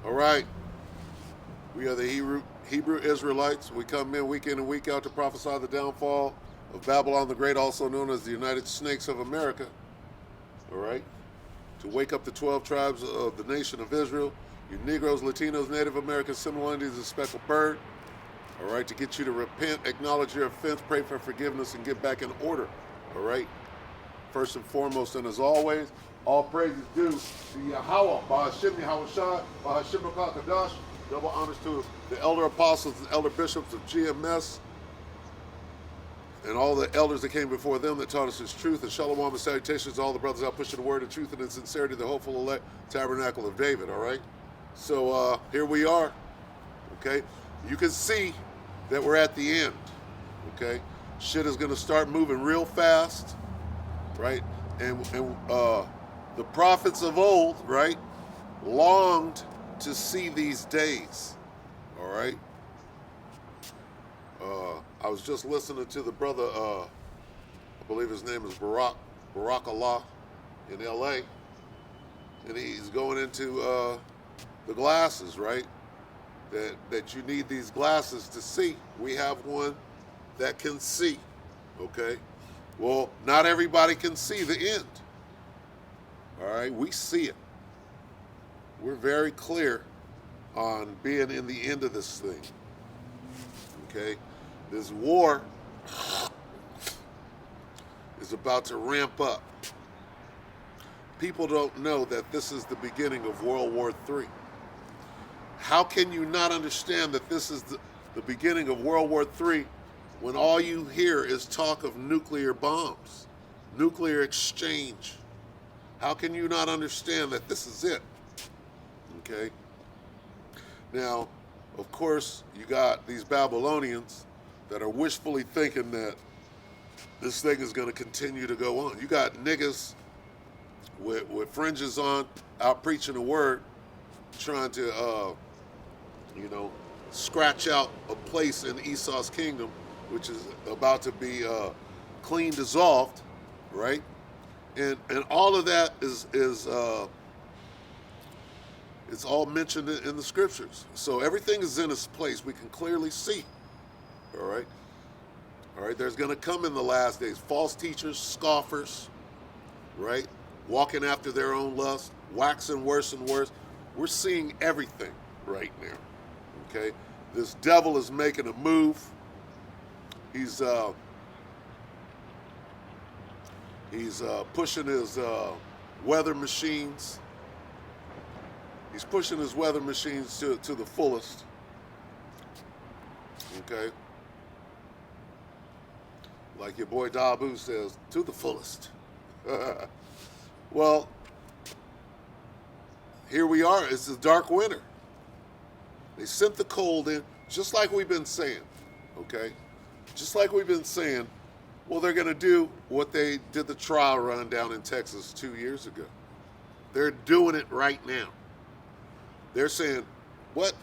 All right. We are the Hebrew Israelites. We come in and week out to prophesy the downfall of Babylon the Great, also known as the United Snakes of America. All right. To wake up the 12 tribes of the nation of Israel, you Negroes, Latinos, Native Americans, Seminole Indians, and Speckled Bird. All right. To get you to repent, acknowledge your offense, pray for forgiveness, and get back in order. All right. First and foremost, and as always, all praises due to Yahweh, Bahashim Yahushua, Bahashim Kadash. Double honors to the elder apostles and elder bishops of GMS and all the elders that came before them that taught us his truth. And shalom and salutations to all the brothers out pushing the word of truth and in sincerity, the hopeful elect tabernacle of David, all right? So here we are, okay? You can see that we're at the end, okay? Shit is going to start moving real fast, right? And the prophets of old, right, longed to see these days, all right? I was just listening to the brother, I believe his name is Barack Allah in L.A., and he's going into the glasses, right? That you need these glasses to see. We have one that can see, okay? Well, not everybody can see the end, all right? We see it. We're very clear on being in the end of this thing, okay? This war is about to ramp up. People don't know that this is the beginning of World War III. How can you not understand that this is the beginning of World War III when all you hear is talk of nuclear bombs, nuclear exchange? How can you not understand that this is it? Okay? Now, of course, you got these Babylonians that are wishfully thinking that this thing is going to continue to go on. You got niggas with fringes on, out preaching the word, trying to, scratch out a place in Esau's kingdom, which is about to be clean dissolved, right? And all of that is it's all mentioned in the scriptures. So everything is in its place. We can clearly see. All right? All right, there's going to come in the last days false teachers, scoffers, right? Walking after their own lust, waxing worse and worse. We're seeing everything right now. Okay? This devil is making a move. He's pushing his weather machines. He's pushing his weather machines to the fullest. Okay? Like your boy Dabu says, to the fullest. Well, here we are. It's the dark winter. They sent the cold in, just like we've been saying. Okay? Just like we've been saying, well, they're going to do what they did the trial run down in Texas 2 years ago. They're doing it right now. They're saying, what?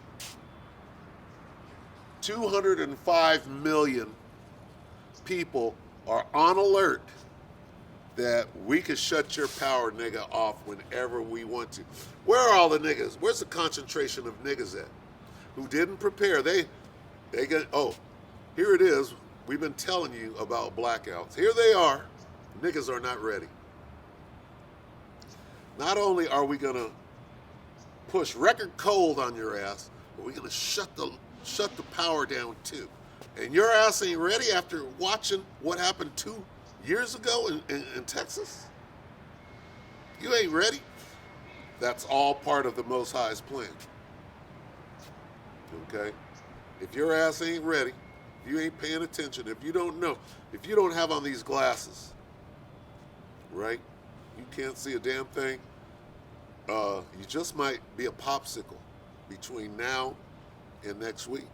205 million people are on alert that we could shut your power, nigga, off whenever we want to. Where are all the niggas? Where's the concentration of niggas at? Who didn't prepare? They get, here it is. We've been telling you about blackouts. Here they are. Niggas are not ready. Not only are we going to push record cold on your ass, but we're going to shut the power down too. And your ass ain't ready after watching what happened 2 years ago in Texas? You ain't ready? That's all part of the Most High's plan. Okay? If your ass ain't ready, if you ain't paying attention, if you don't know, if you don't have on these glasses, right? You can't see a damn thing. You just might be a popsicle between now and next week.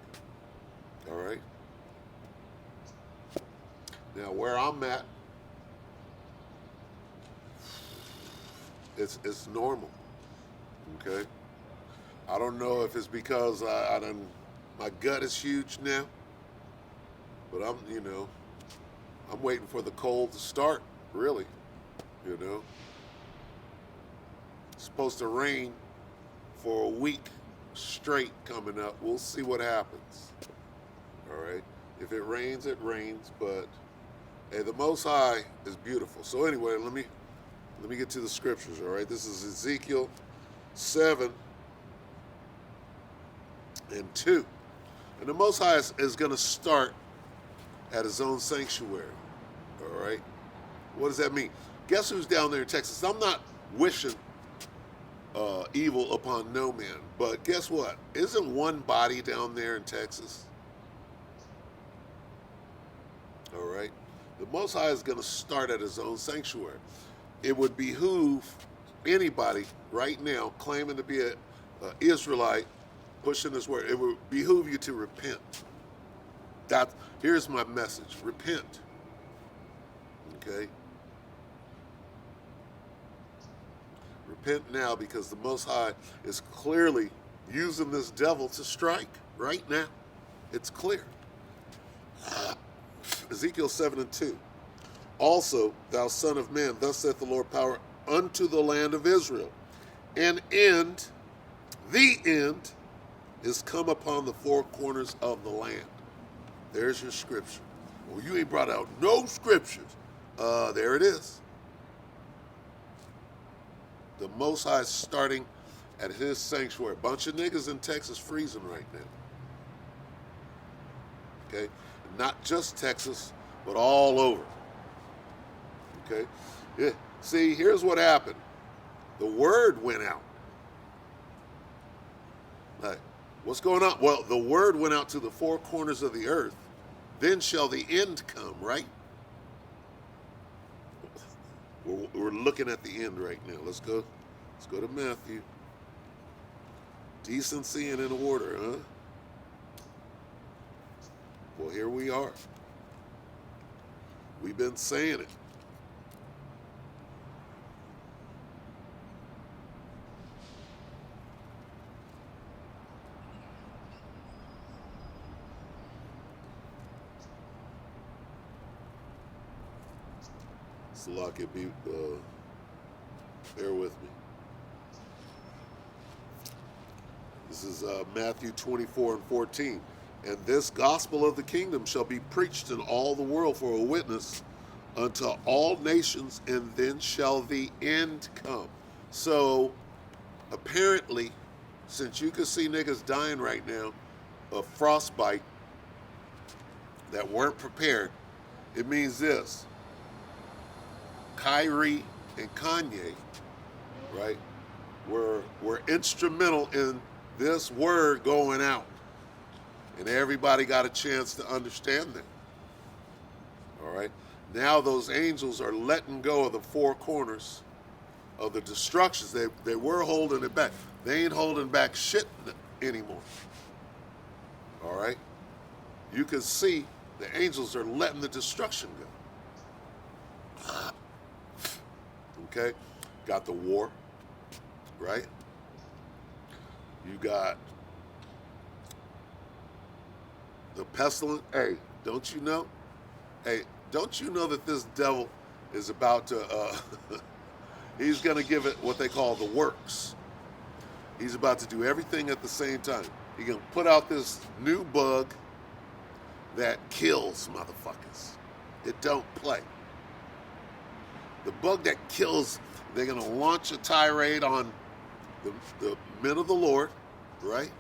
All right? Now, where I'm at, it's normal. Okay? I don't know if it's because my gut is huge now, but I'm waiting for the cold to start, really. It's supposed to rain for a week straight coming up. We'll see what happens. All right. If it rains, it rains. But hey, the Most High is beautiful. So anyway, let me get to the scriptures. All right. This is Ezekiel 7:2. And the Most High is going to start at his own sanctuary. All right. What does that mean? Guess who's down there in Texas? I'm not wishing evil upon no man, but guess what? Isn't one body down there in Texas? All right. The Most High is going to start at his own sanctuary. It would behoove anybody right now claiming to be an Israelite, pushing this word, it would behoove you to repent. Here's my message. Repent. Okay? Repent now, because the Most High is clearly using this devil to strike right now. It's clear. Ezekiel 7:2. Also, thou son of man, thus saith the Lord power unto the land of Israel. An end, the end, is come upon the four corners of the land. There's your scripture. Well, you ain't brought out no scriptures. There it is. The Most High is starting at his sanctuary. A bunch of niggas in Texas freezing right now. Okay? Not just Texas, but all over. Okay? Yeah. See, here's what happened. The word went out. Like, what's going on? Well, the word went out to the four corners of the earth. Then shall the end come, right? We're looking at the end right now. Let's go to Matthew. Decency and in order, huh? Well, here we are. We've been saying it. Salaki, bear with me. This is Matthew 24:14. And this gospel of the kingdom shall be preached in all the world for a witness unto all nations, and then shall the end come. So, apparently, since you can see niggas dying right now of frostbite that weren't prepared, it means this. Kyrie and Kanye, right, were instrumental in this word going out. And everybody got a chance to understand that. All right? Now those angels are letting go of the four corners of the destructions. They were holding it back. They ain't holding back shit anymore. All right? You can see the angels are letting the destruction go. Okay? Got the war, right? You got the pestilence. Hey, don't you know? Hey, don't you know that this devil is about to, he's going to give it what they call the works. He's about to do everything at the same time. He's going to put out this new bug that kills motherfuckers. It don't play. The bug that kills, they're going to launch a tirade on the men of the Lord, right?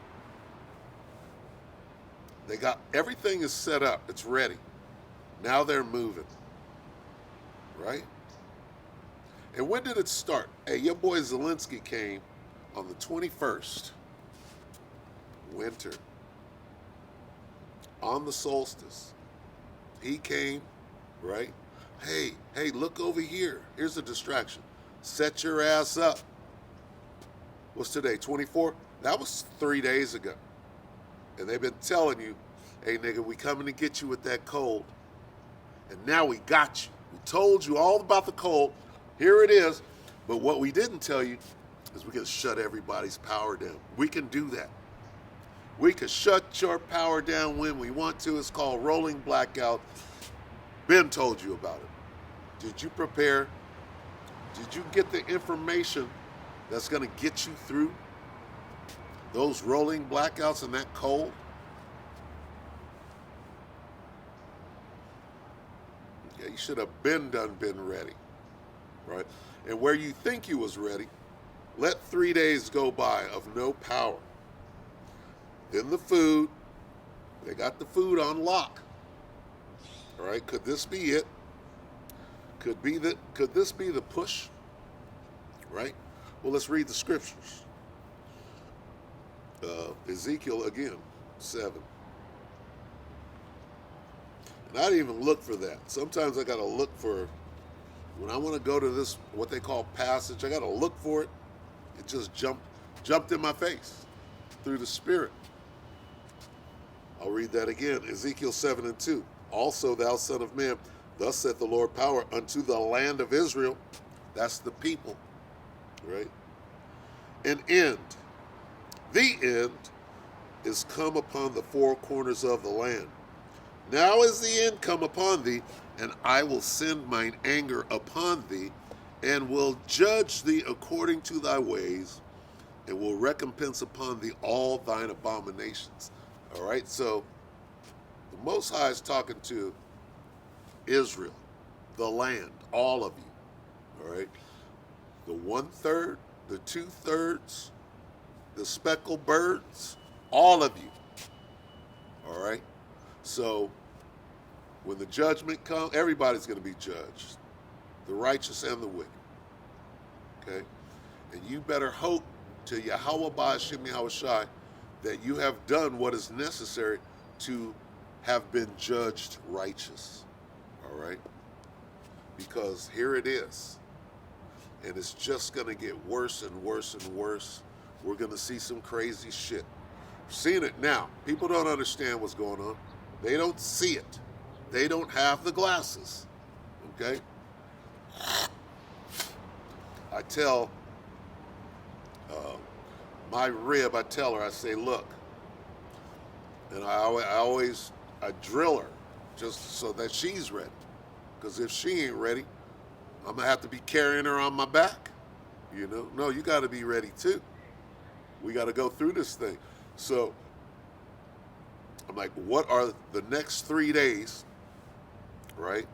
They got, everything is set up. It's ready. Now they're moving, right? And when did it start? Hey, your boy Zelensky came on the 21st, winter, on the solstice. He came, right? Hey, look over here. Here's a distraction. Set your ass up. What's today, 24? That was 3 days ago. And they've been telling you, hey, nigga, we coming to get you with that cold. And now we got you. We told you all about the cold. Here it is. But what we didn't tell you is we can shut everybody's power down. We can do that. We can shut your power down when we want to. It's called rolling blackout. Ben told you about it. Did you prepare? Did you get the information that's going to get you through? Those rolling blackouts and that cold, yeah, you should have been ready, right? And where you think you was ready, let 3 days go by of no power. Then the food, they got the food on lock. All right, could this be it? Could this be the push? Right? Well, let's read the scriptures. Ezekiel again, 7. And I didn't even look for that. Sometimes I got to look for, when I want to go to this, what they call passage, I got to look for it. It just jumped in my face through the Spirit. I'll read that again. Ezekiel 7:2. Also, thou son of man, thus saith the Lord power unto the land of Israel. That's the people, right? An end. The end is come upon the four corners of the land. Now is the end come upon thee, and I will send mine anger upon thee, and will judge thee according to thy ways, and will recompense upon thee all thine abominations. All right, so the Most High is talking to Israel, the land, all of you. All right, the 1/3, the 2/3, the speckled birds, all of you. All right, so when the judgment comes, everybody's going to be judged, the righteous and the wicked. Okay, and you better hope to Yahweh Ba'ashem Yahushai that you have done what is necessary to have been judged righteous. All right? Because here it is. And it's just going to get worse and worse and worse. We're going to see some crazy shit. We're seeing it now. People don't understand what's going on. They don't see it. They don't have the glasses. Okay? I tell my rib, I tell her, I say, look, and I drill her just so that she's ready. Because if she ain't ready, I'm going to have to be carrying her on my back. You know? No, you got to be ready too. We got to go through this thing. So I'm like, what are the next 3 days, right,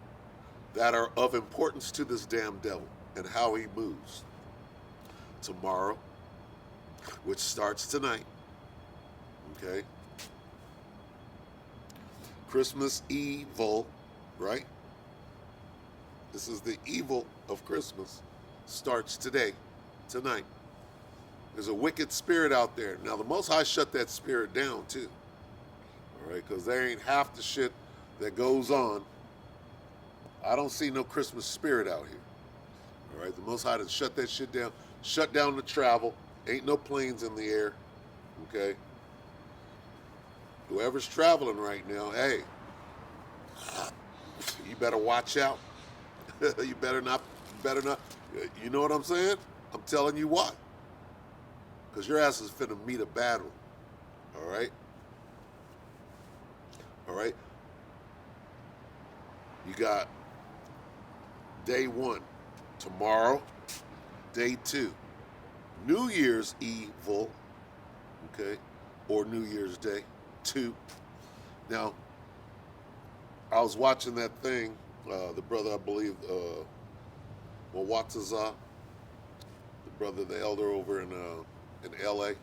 that are of importance to this damn devil and how he moves? Tomorrow, which starts tonight, okay? Christmas evil, right? This is the evil of Christmas. Starts today, tonight. There's a wicked spirit out there. Now, the Most High shut that spirit down, too. All right? Because there ain't half the shit that goes on. I don't see no Christmas spirit out here. All right? The Most High has shut that shit down. Shut down the travel. Ain't no planes in the air. Okay? Whoever's traveling right now, hey, you better watch out. You better not. You know what I'm saying? I'm telling you what. Because your ass is finna meet a battle. All right? All right? You got day 1 tomorrow, day 2 New Year's Evil, okay, or New Year's Day 2. Now, I was watching that thing, the brother, I believe, Mwataza, the brother, the elder over in L.A.,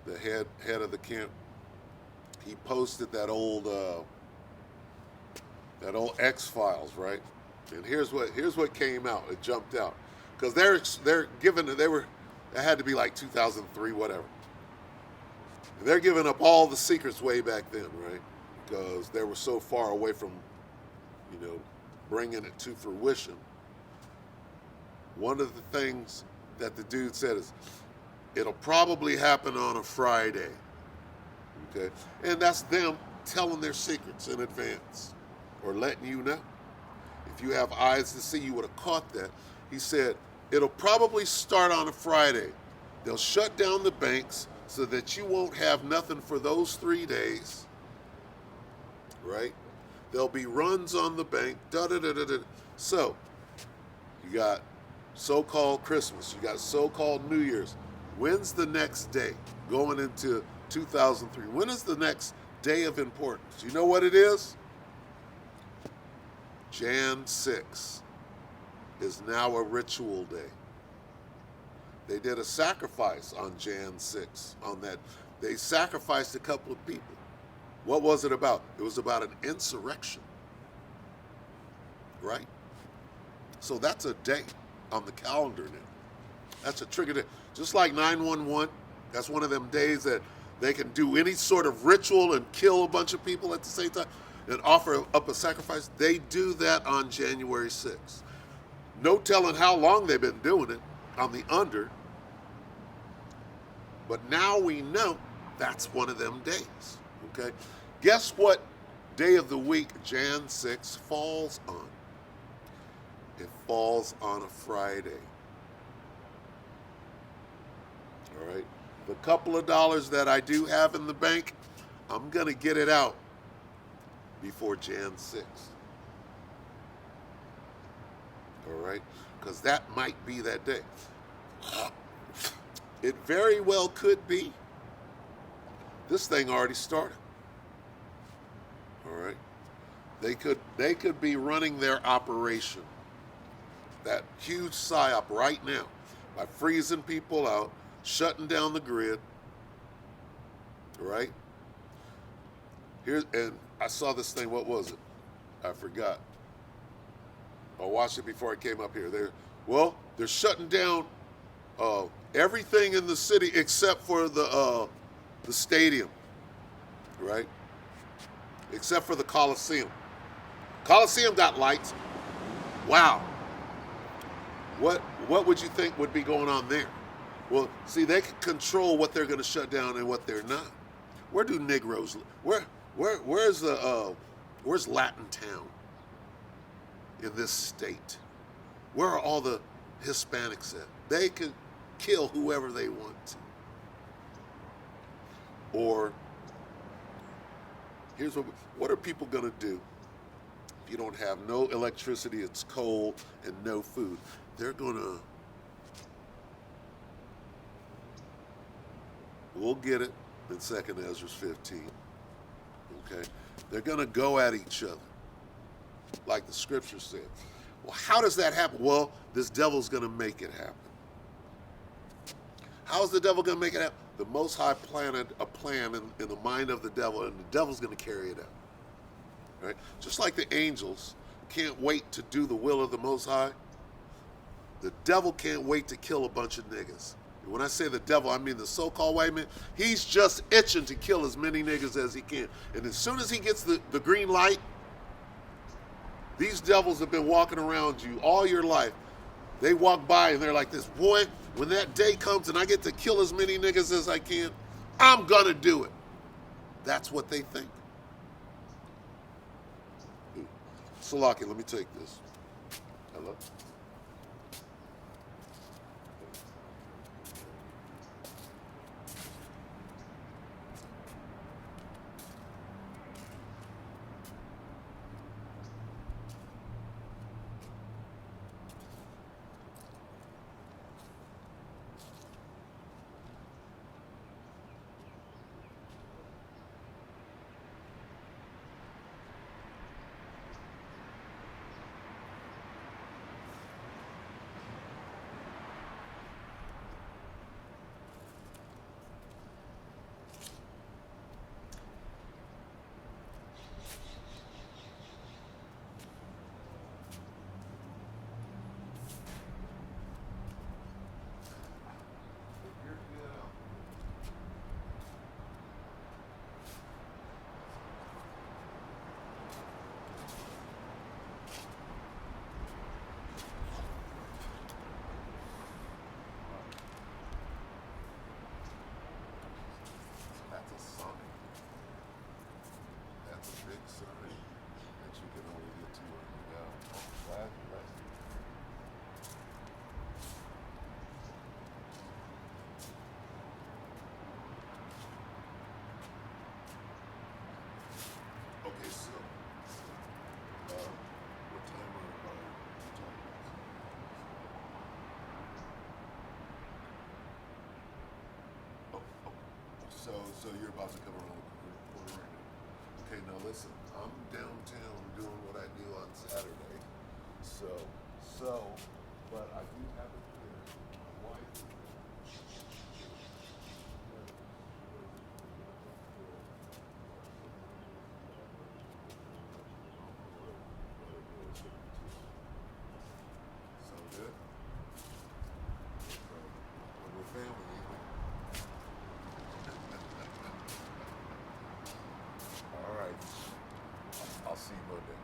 the head of the camp. He posted that old X-Files, right? And here's what came out. It jumped out because they're giving it had to be like 2003, whatever. And they're giving up all the secrets way back then, right? Because they were so far away from, bringing it to fruition. One of the things that the dude said is, it'll probably happen on a Friday. Okay? And that's them telling their secrets in advance or letting you know. If you have eyes to see, you would have caught that. He said, it'll probably start on a Friday. They'll shut down the banks so that you won't have nothing for those 3 days. Right? There'll be runs on the bank. So, you got so-called Christmas. You got so-called New Year's. When's the next day going into 2003? When is the next day of importance? You know what it is? Jan 6 is now a ritual day. They did a sacrifice on Jan 6 on that. They sacrificed a couple of people. What was it about? It was about an insurrection, right? So that's a day on the calendar now. That's a trigger day. Just like 911, that's one of them days that they can do any sort of ritual and kill a bunch of people at the same time and offer up a sacrifice. They do that on January 6th. No telling how long they've been doing it on the under. But now we know that's one of them days. Okay? Guess what day of the week Jan 6 falls on? It falls on a Friday. All right? The couple of dollars that I do have in the bank, I'm going to get it out before Jan 6. All right? Because that might be that day. It very well could be. This thing already started. All right? They could be running their operation, that huge psyop right now, by freezing people out, shutting down the grid. Right? And I saw this thing. What was it? I forgot. I watched it before I came up here. They're shutting down everything in the city except for the stadium, right? Except for the Coliseum. Coliseum got lights. Wow. What would you think would be going on there? Well, see, they can control what they're going to shut down and what they're not. Where do Negroes live? Where's Latin Town in this state? Where are all the Hispanics at? They can kill whoever they want to. Or here's what are people going to do if you don't have no electricity, it's cold, and no food? They're going to, we'll get it in 2nd Ezra 15. Okay? They're going to go at each other, like the scripture said. Well, how does that happen? Well, this devil's going to make it happen. How is the devil going to make it happen? The Most High planted a plan in the mind of the devil, and the devil's going to carry it out. Right? Just like the angels can't wait to do the will of the Most High, the devil can't wait to kill a bunch of niggas. And when I say the devil, I mean the so-called white man. He's just itching to kill as many niggas as he can. And as soon as he gets the green light, these devils have been walking around you all your life. They walk by and they're like this, boy, when that day comes and I get to kill as many niggas as I can, I'm going to do it. That's what they think. Salaki, let me take this. Hello? So you're about to come around the corner right now. Okay, now listen. I'm downtown doing what I do on Saturday. So, but I do have it here. My wife. Sound good? We're family, ain't we? All right. I'll see you Monday.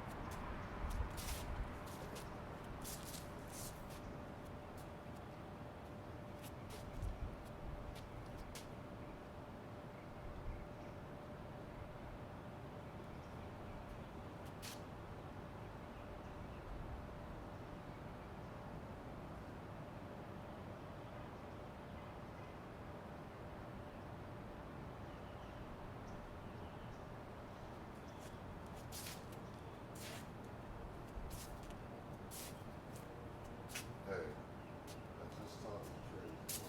Hey, I just talked to Tracy.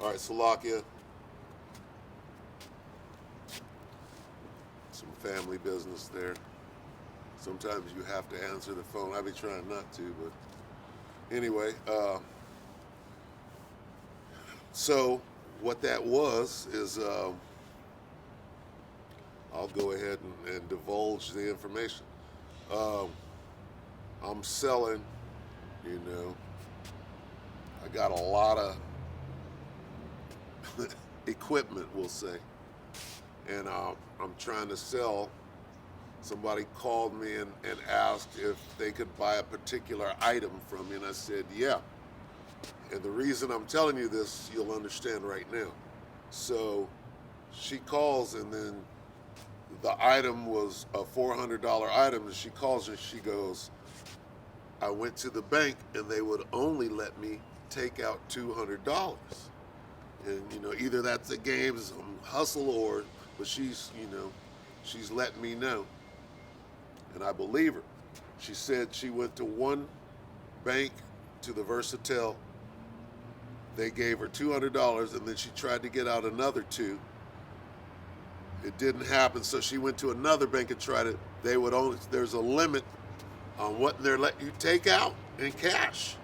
All right, Salakia. Some family business there. Sometimes you have to answer the phone. I be trying not to, but anyway. So what that was is, I'll go ahead and divulge the information. I'm selling, you know, I got a lot of equipment, we'll say, and I'm trying to sell. Somebody called me and asked if they could buy a particular item from me, and I said, yeah. And the reason I'm telling you this, you'll understand right now. So she calls, and then the item was a $400 item, and she calls and she goes, I went to the bank and they would only let me take out $200. And, you know, either that's a game, some hustle, or, but she's letting me know. And I believe her. She said she went to one bank, to the Versatel. They gave her $200, and then she tried to get out another two. It didn't happen, so she went to another bank and tried it. They would only, there's a limit on what they're letting you take out in cash.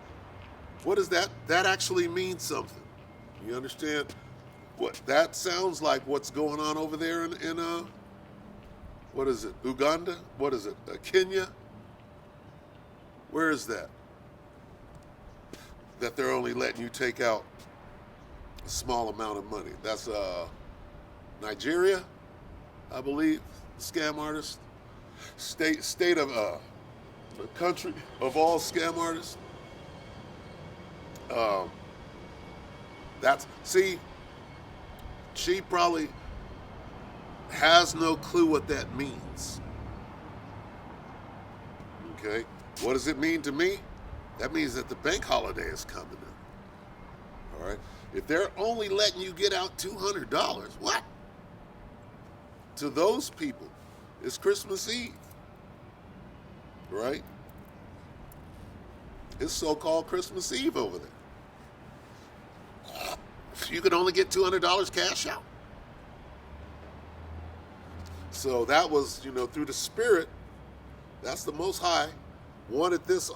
What is that? That actually means something. You understand? What that sounds like? What's going on over there in what is it? Uganda? What is it? Kenya? Where is that? That they're only letting you take out a small amount of money. That's Nigeria, I believe. Scam artist, state of the country of all scam artists. She probably has no clue what that means. Okay, what does it mean to me? That means that the bank holiday is coming up. All right, if they're only letting you get out $200, what? To those people, it's Christmas Eve, right? It's so-called Christmas Eve over there. You could only get $200 cash out. So that was, through the Spirit, that's the Most High wanted this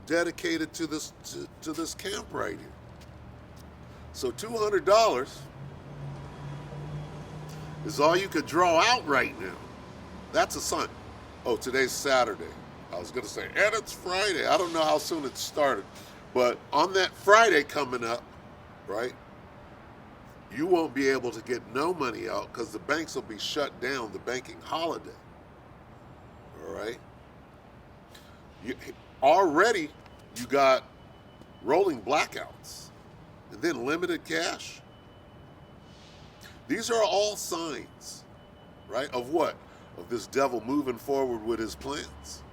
dedicated to this to this camp right here. So $200 is all you could draw out right now. That's a sign. Oh, today's Saturday. I was going to say, and it's Friday. I don't know how soon it started. But on that Friday coming up, right, You won't be able to get no money out because the banks will be shut down, the banking holiday. All right? You, already, you got rolling blackouts and then limited cash. These are all signs, right, of what? Of this devil moving forward with his plans.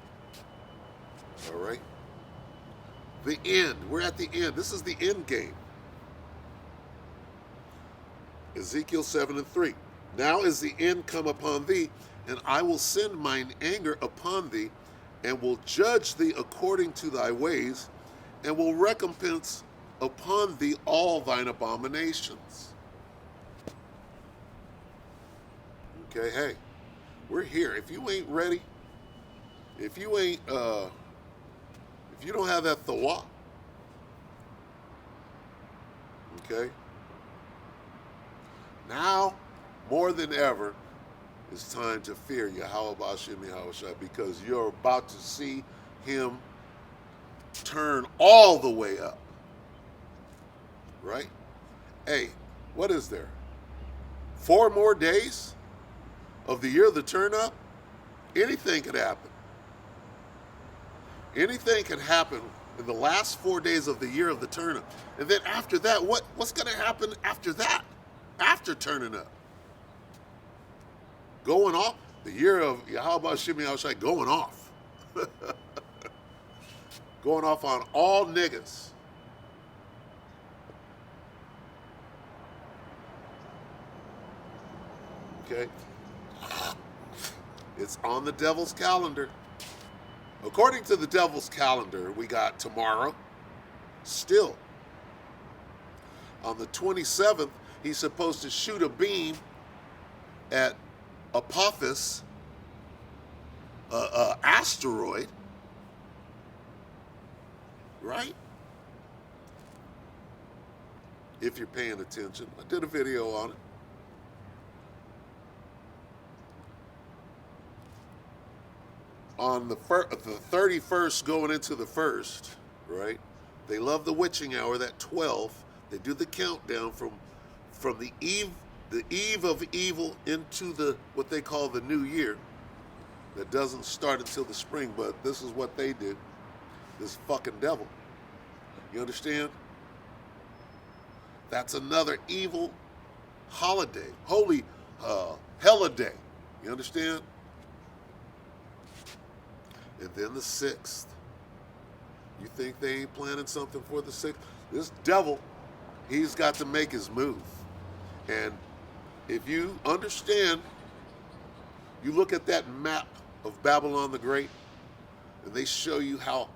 All right? The end. We're at the end. This is the end game. Ezekiel 7:3. Now is the end come upon thee, and I will send mine anger upon thee, and will judge thee according to thy ways, and will recompense upon thee all thine abominations. Okay, hey, we're here. If you ain't ready, if you don't have that thawah, okay, now more than ever, it's time to fear Yahweh Ba'ashem Yahushua, because you're about to see him turn all the way up. Right? Hey, what is there? 4 more days of the year of the turn up? Anything could happen. Anything can happen in the last 4 days of the year of the turn up. And then after that, what's going to happen after that? After turning up? Going off? The year of Yahweh Shimei Yahushai going off. Going off on all niggas. Okay? It's on the devil's calendar. According to the devil's calendar, we got tomorrow. Still. On the 27th, he's supposed to shoot a beam at Apophis, asteroid. Right? If you're paying attention. I did a video on it. On the 31st going into the 1st, right? They love the witching hour, that 12. They do the countdown from the eve of evil into the what they call the new year. That doesn't start until the spring, but this is what they did. This fucking devil. You understand? That's another evil holiday. Holy holiday. You understand? And then the 6th. You think they ain't planning something for the 6th? This devil, he's got to make his move. And if you understand, you look at that map of Babylon the Great, and they show you how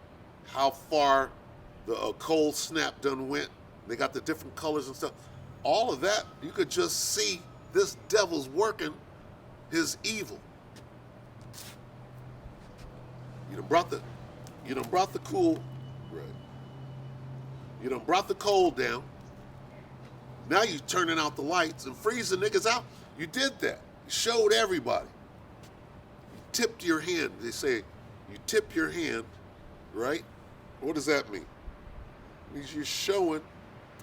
far the cold snap done went. They got the different colors and stuff. All of that, you could just see this devil's working his evil. You done brought the cool, right? You done brought the cold down. Now you turning out the lights and freezing niggas out. You did that. You showed everybody. You tipped your hand. They say you tip your hand, right? What does that mean? It means you're showing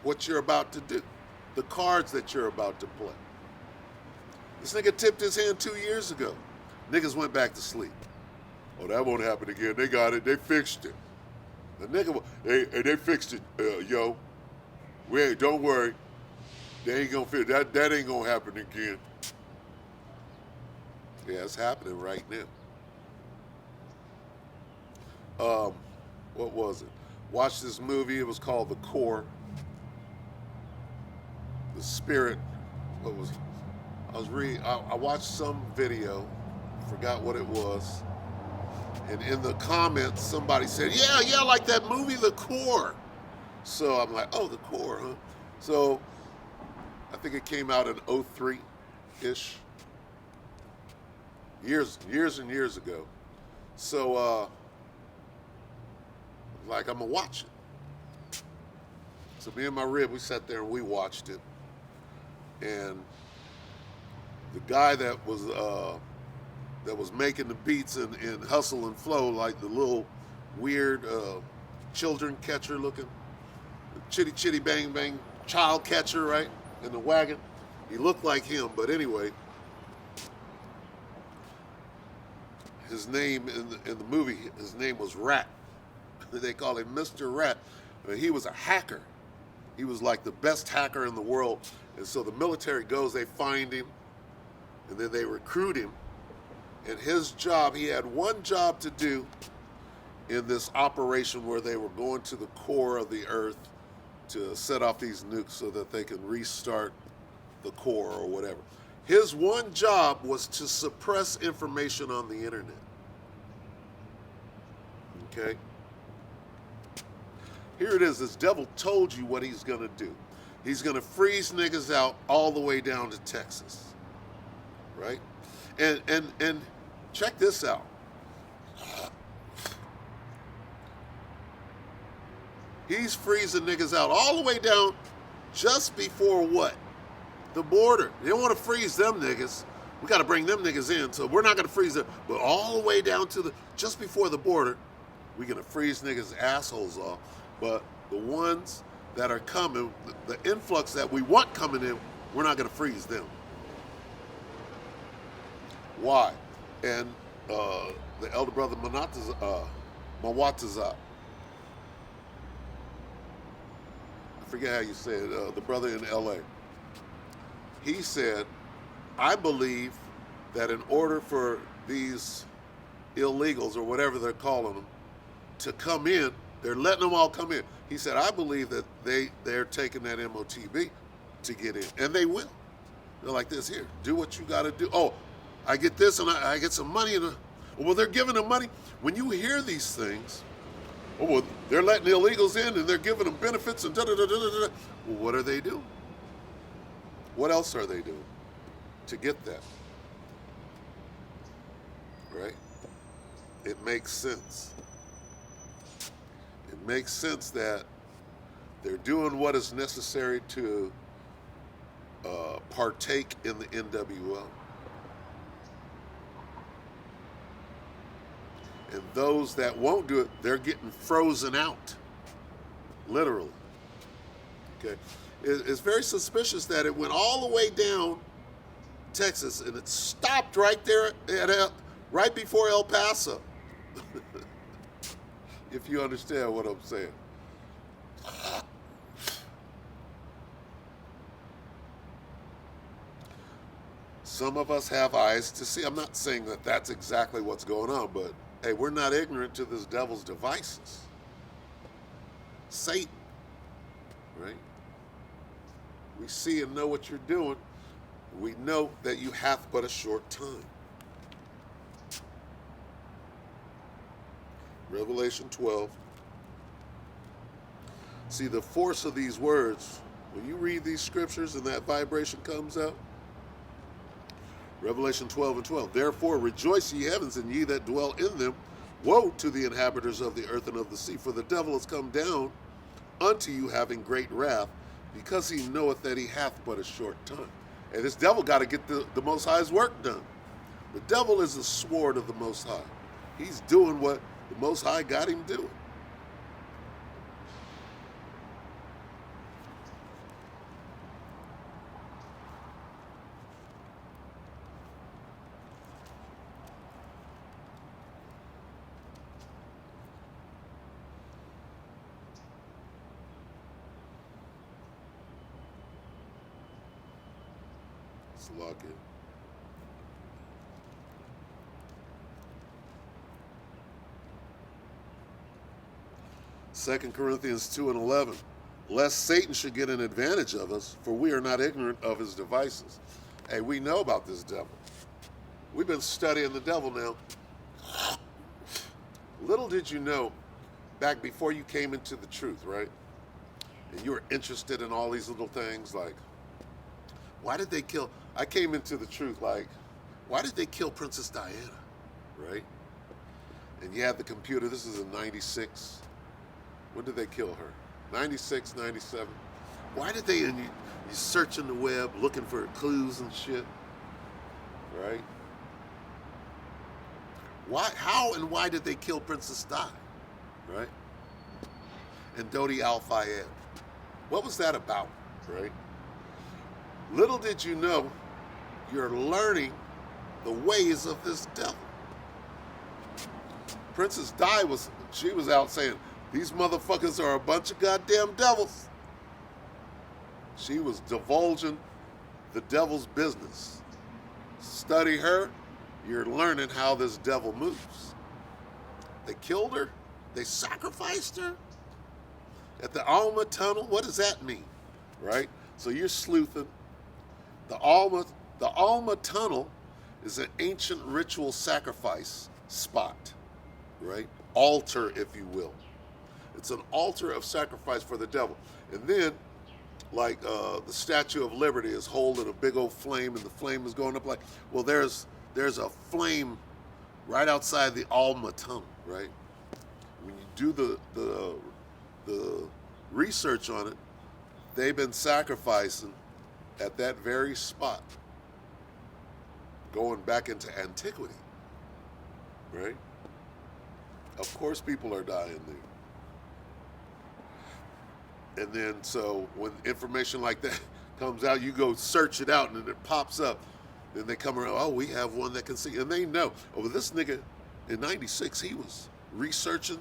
what you're about to do, the cards that you're about to play. This nigga tipped his hand 2 years ago. Niggas went back to sleep. Oh, that won't happen again. They got it. They fixed it. The nigga, they fixed it, yo. Don't worry. They ain't gonna fix that. That ain't gonna happen again. Yeah, it's happening right now. What was it? Watched this movie. It was called The Core. The Spirit. What was it? I watched some video. Forgot what it was. And in the comments, somebody said, yeah, like that movie, The Core. So I'm like, oh, The Core, huh? So I think it came out in 03-ish. Years and years ago. So, like, I'm going to watch it. So me and my rib, we sat there and we watched it. And the guy that was making the beats in Hustle and Flow, like the little weird children catcher looking, chitty chitty bang bang child catcher, right? in the wagon. He looked like him, but anyway, his name in the movie, his name was Rat. They call him Mr. Rat. He was a hacker. He was like the best hacker in the world. And so the military goes, they find him, and then they recruit him. And his job, he had one job to do in this operation where they were going to the core of the earth to set off these nukes so that they can restart the core or whatever. His one job was to suppress information on the internet. Okay? Here it is. This devil told you what he's going to do. He's going to freeze niggas out all the way down to Texas. Right? And check this out. He's freezing niggas out all the way down just before what? The border. You don't want to freeze them niggas. We got to bring them niggas in. So we're not going to freeze them. But all the way down to just before the border, we're going to freeze niggas' assholes off. But the ones that are coming, the influx that we want coming in, we're not going to freeze them. Why? And the elder brother Mawatazah, I forget how you say it, the brother in LA. He said, I believe that in order for these illegals, or whatever they're calling them, to come in, they're letting them all come in. He said, I believe that they're taking that MOTB to get in. And they will. They're like this, here, do what you got to do. Oh, I get this and I get some money. Well, they're giving them money. When you hear these things, oh, well, they're letting the illegals in and they're giving them benefits and da-da-da-da-da-da. Well, what are they doing? What else are they doing to get that? Right? It makes sense. It makes sense that they're doing what is necessary to partake in the NWO. And those that won't do it, they're getting frozen out. Literally. Okay. It's very suspicious that it went all the way down Texas and it stopped right there right before El Paso. If you understand what I'm saying. Some of us have eyes to see. I'm not saying that that's exactly what's going on, but hey, we're not ignorant to this devil's devices. Satan, right? We see and know what you're doing. We know that you hath but a short time. Revelation 12. See the force of these words. When you read these scriptures and that vibration comes out. Revelation 12 and 12. Therefore rejoice ye heavens and ye that dwell in them. Woe to the inhabitants of the earth and of the sea, for the devil is come down unto you having great wrath, because he knoweth that he hath but a short time. And this devil got to get the Most High's work done. The devil is the sword of the Most High. He's doing what the Most High got him doing. Let's lock it. Second Corinthians 2 and 11. Lest Satan should get an advantage of us, for we are not ignorant of his devices. Hey, we know about this devil. We've been studying the devil now. Little did you know, back before you came into the truth, right? And you were interested in all these little things like, why did they kill? I came into the truth like, why did they kill Princess Diana, right? And you had the computer. This is in 96. When did they kill her? 96, 97. Why did they, and you searching the web looking for clues and shit, right? Why, how and why did they kill Princess Di, right? And Dodi Al-Fayed. What was that about, right? Little did you know, you're learning the ways of this devil. Princess Di she was out saying, these motherfuckers are a bunch of goddamn devils. She was divulging the devil's business. Study her, you're learning how this devil moves. They killed her. They sacrificed her at the Alma Tunnel. What does that mean, right? So you're sleuthing. The Alma Tunnel is an ancient ritual sacrifice spot, right? Altar, if you will. It's an altar of sacrifice for the devil. And then, like the Statue of Liberty is holding a big old flame, and the flame is going up like, well, there's a flame right outside the Alma Tunnel, right? When you do the research on it, they've been sacrificing at that very spot, going back into antiquity, right? Of course people are dying there. And then so when information like that comes out, you go search it out and it pops up. Then they come around, oh, we have one that can see. And they know, oh, well, this nigga in 96, he was researching,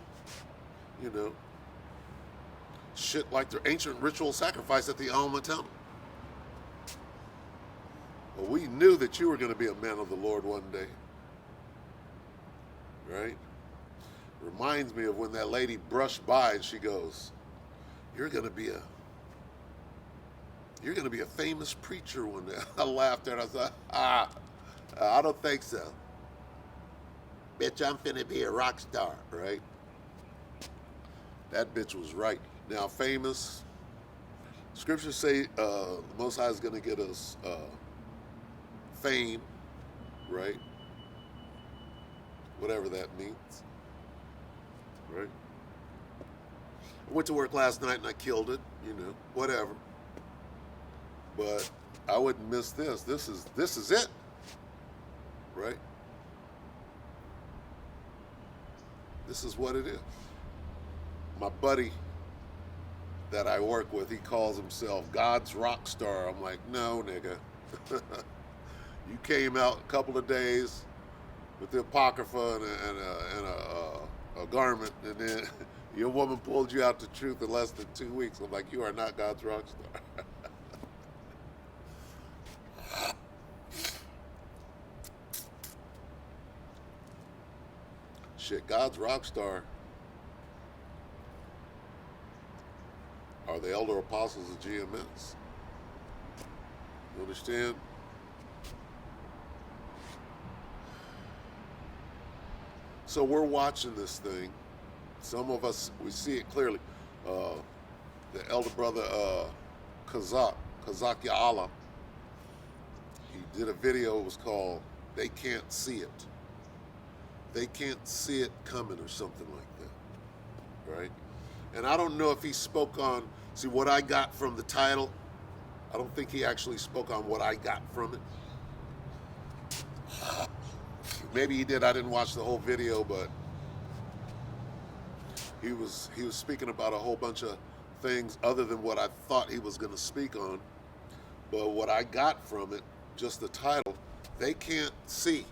shit like their ancient ritual sacrifice at the Alma Tunnel. Well, we knew that you were going to be a man of the Lord one day. Right? Reminds me of when that lady brushed by and she goes, you're going to be a famous preacher one day. I laughed at her. I said, I don't think so. Bitch, I'm finna be a rock star, right? That bitch was right. Now, famous, scriptures say the Most High is going to get us fame, right? Whatever that means, right? I went to work last night and I killed it, whatever. But I wouldn't miss this. This is it, right? This is what it is. My buddy that I work with, he calls himself God's rock star. I'm like, no, nigga. You came out a couple of days with the Apocrypha and a garment, and then your woman pulled you out the truth in less than 2 weeks. I'm like, you are not God's rock star. Shit, God's rock star are the elder apostles of GMS. You understand? So we're watching this thing. Some of us, we see it clearly. The elder brother, Kazak Ya'ala, he did a video, it was called, They Can't See It. They can't see it coming or something like that, right? And I don't know if he spoke on, see what I got from the title, I don't think he actually spoke on what I got from it. Maybe he did, I didn't watch the whole video, but he was speaking about a whole bunch of things other than what I thought he was going to speak on. But what I got from it, just the title, they can't see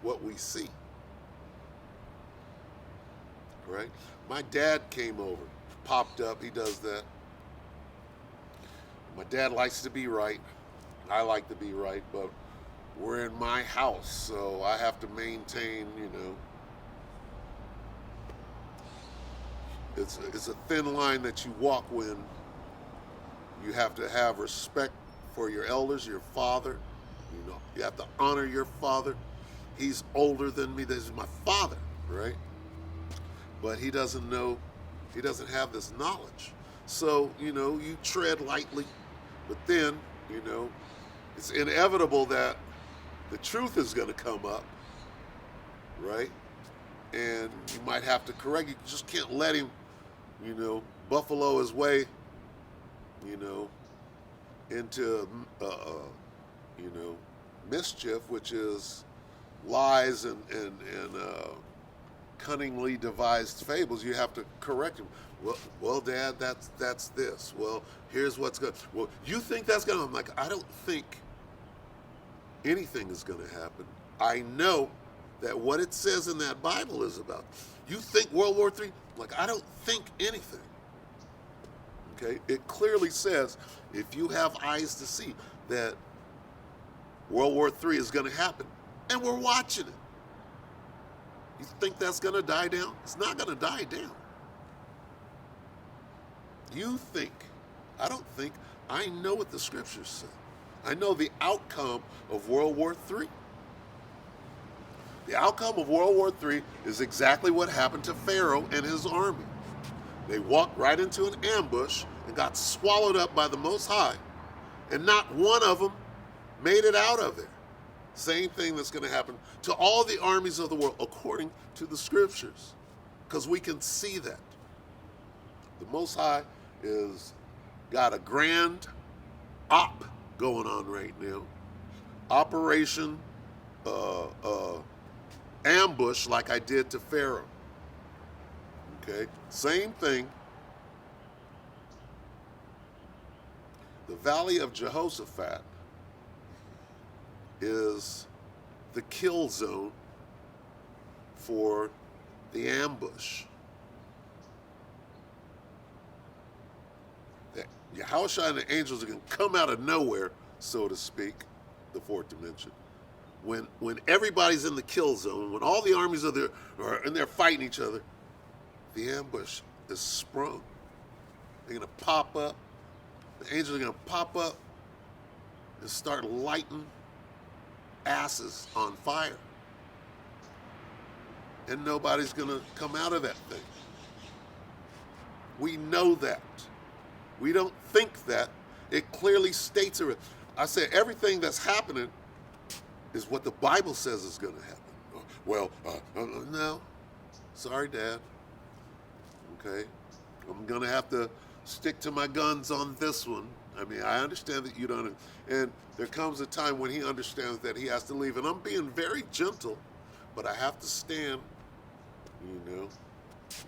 what we see, right? My dad came over, popped up, he does that. My dad likes to be right. I like to be right, but we're in my house, so I have to maintain, it's a thin line that you walk when you have to have respect for your elders, your father. You have to honor your father. He's older than me. This is my father, right? But he doesn't know, he doesn't have this knowledge. So, you tread lightly, but then, it's inevitable that the truth is going to come up, right? And you might have to correct. You just can't let him, buffalo his way, into, mischief, which is lies and cunningly devised fables, you have to correct him. Well, Dad, that's this. Well, here's what's going. Well, you think that's going to? I'm like, I don't think anything is going to happen. I know that what it says in that Bible is about. You think World War III? Like, I don't think anything. Okay, it clearly says, if you have eyes to see, that World War III is going to happen, and we're watching it. You think that's going to die down? It's not going to die down. You think. I don't think. I know what the scriptures say. I know the outcome of World War III. The outcome of World War III is exactly what happened to Pharaoh and his army. They walked right into an ambush and got swallowed up by the Most High, and not one of them made it out of there. Same thing that's going to happen to all the armies of the world according to the scriptures, because we can see that. The Most High is got a grand op going on right now. Operation ambush, like I did to Pharaoh. Okay, same thing. The Valley of Jehoshaphat is the kill zone for the ambush. Yahushua and the angels are going to come out of nowhere, so to speak, the fourth dimension. When everybody's in the kill zone, when all the armies are there and they're fighting each other, the ambush is sprung. They're going to pop up. The angels are going to pop up and start lighting asses on fire. And nobody's going to come out of that thing. We know that. We don't think that. It clearly states it. I said everything that's happening is what the Bible says is going to happen. Well, no. Sorry, Dad. Okay? I'm going to have to stick to my guns on this one. I mean, I understand that you don't. And there comes a time when he understands that he has to leave. And I'm being very gentle, but I have to stand,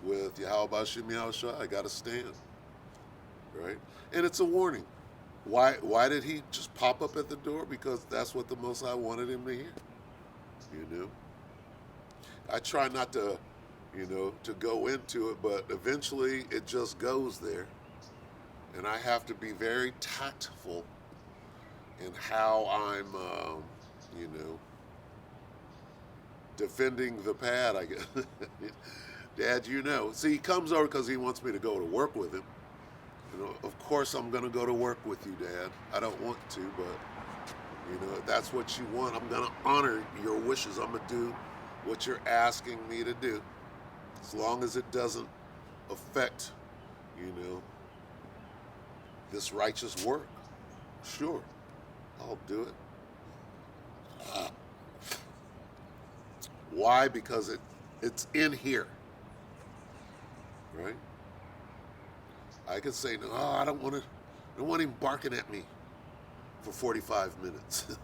with Yahweh Shem Yahushua. I got to stand. Right? And it's a warning. Why did he just pop up at the door? Because that's what the Most High wanted him to hear. I try not to, to go into it, but eventually it just goes there. And I have to be very tactful in how I'm, defending the pad, I guess. Dad, See, he comes over because he wants me to go to work with him. Of course I'm going to go to work with you, Dad. I don't want to, but, if that's what you want, I'm going to honor your wishes. I'm going to do what you're asking me to do. As long as it doesn't affect, this righteous work. Sure, I'll do it. Why? Because it's in here, right? I could say, no, I don't want him barking at me for 45 minutes.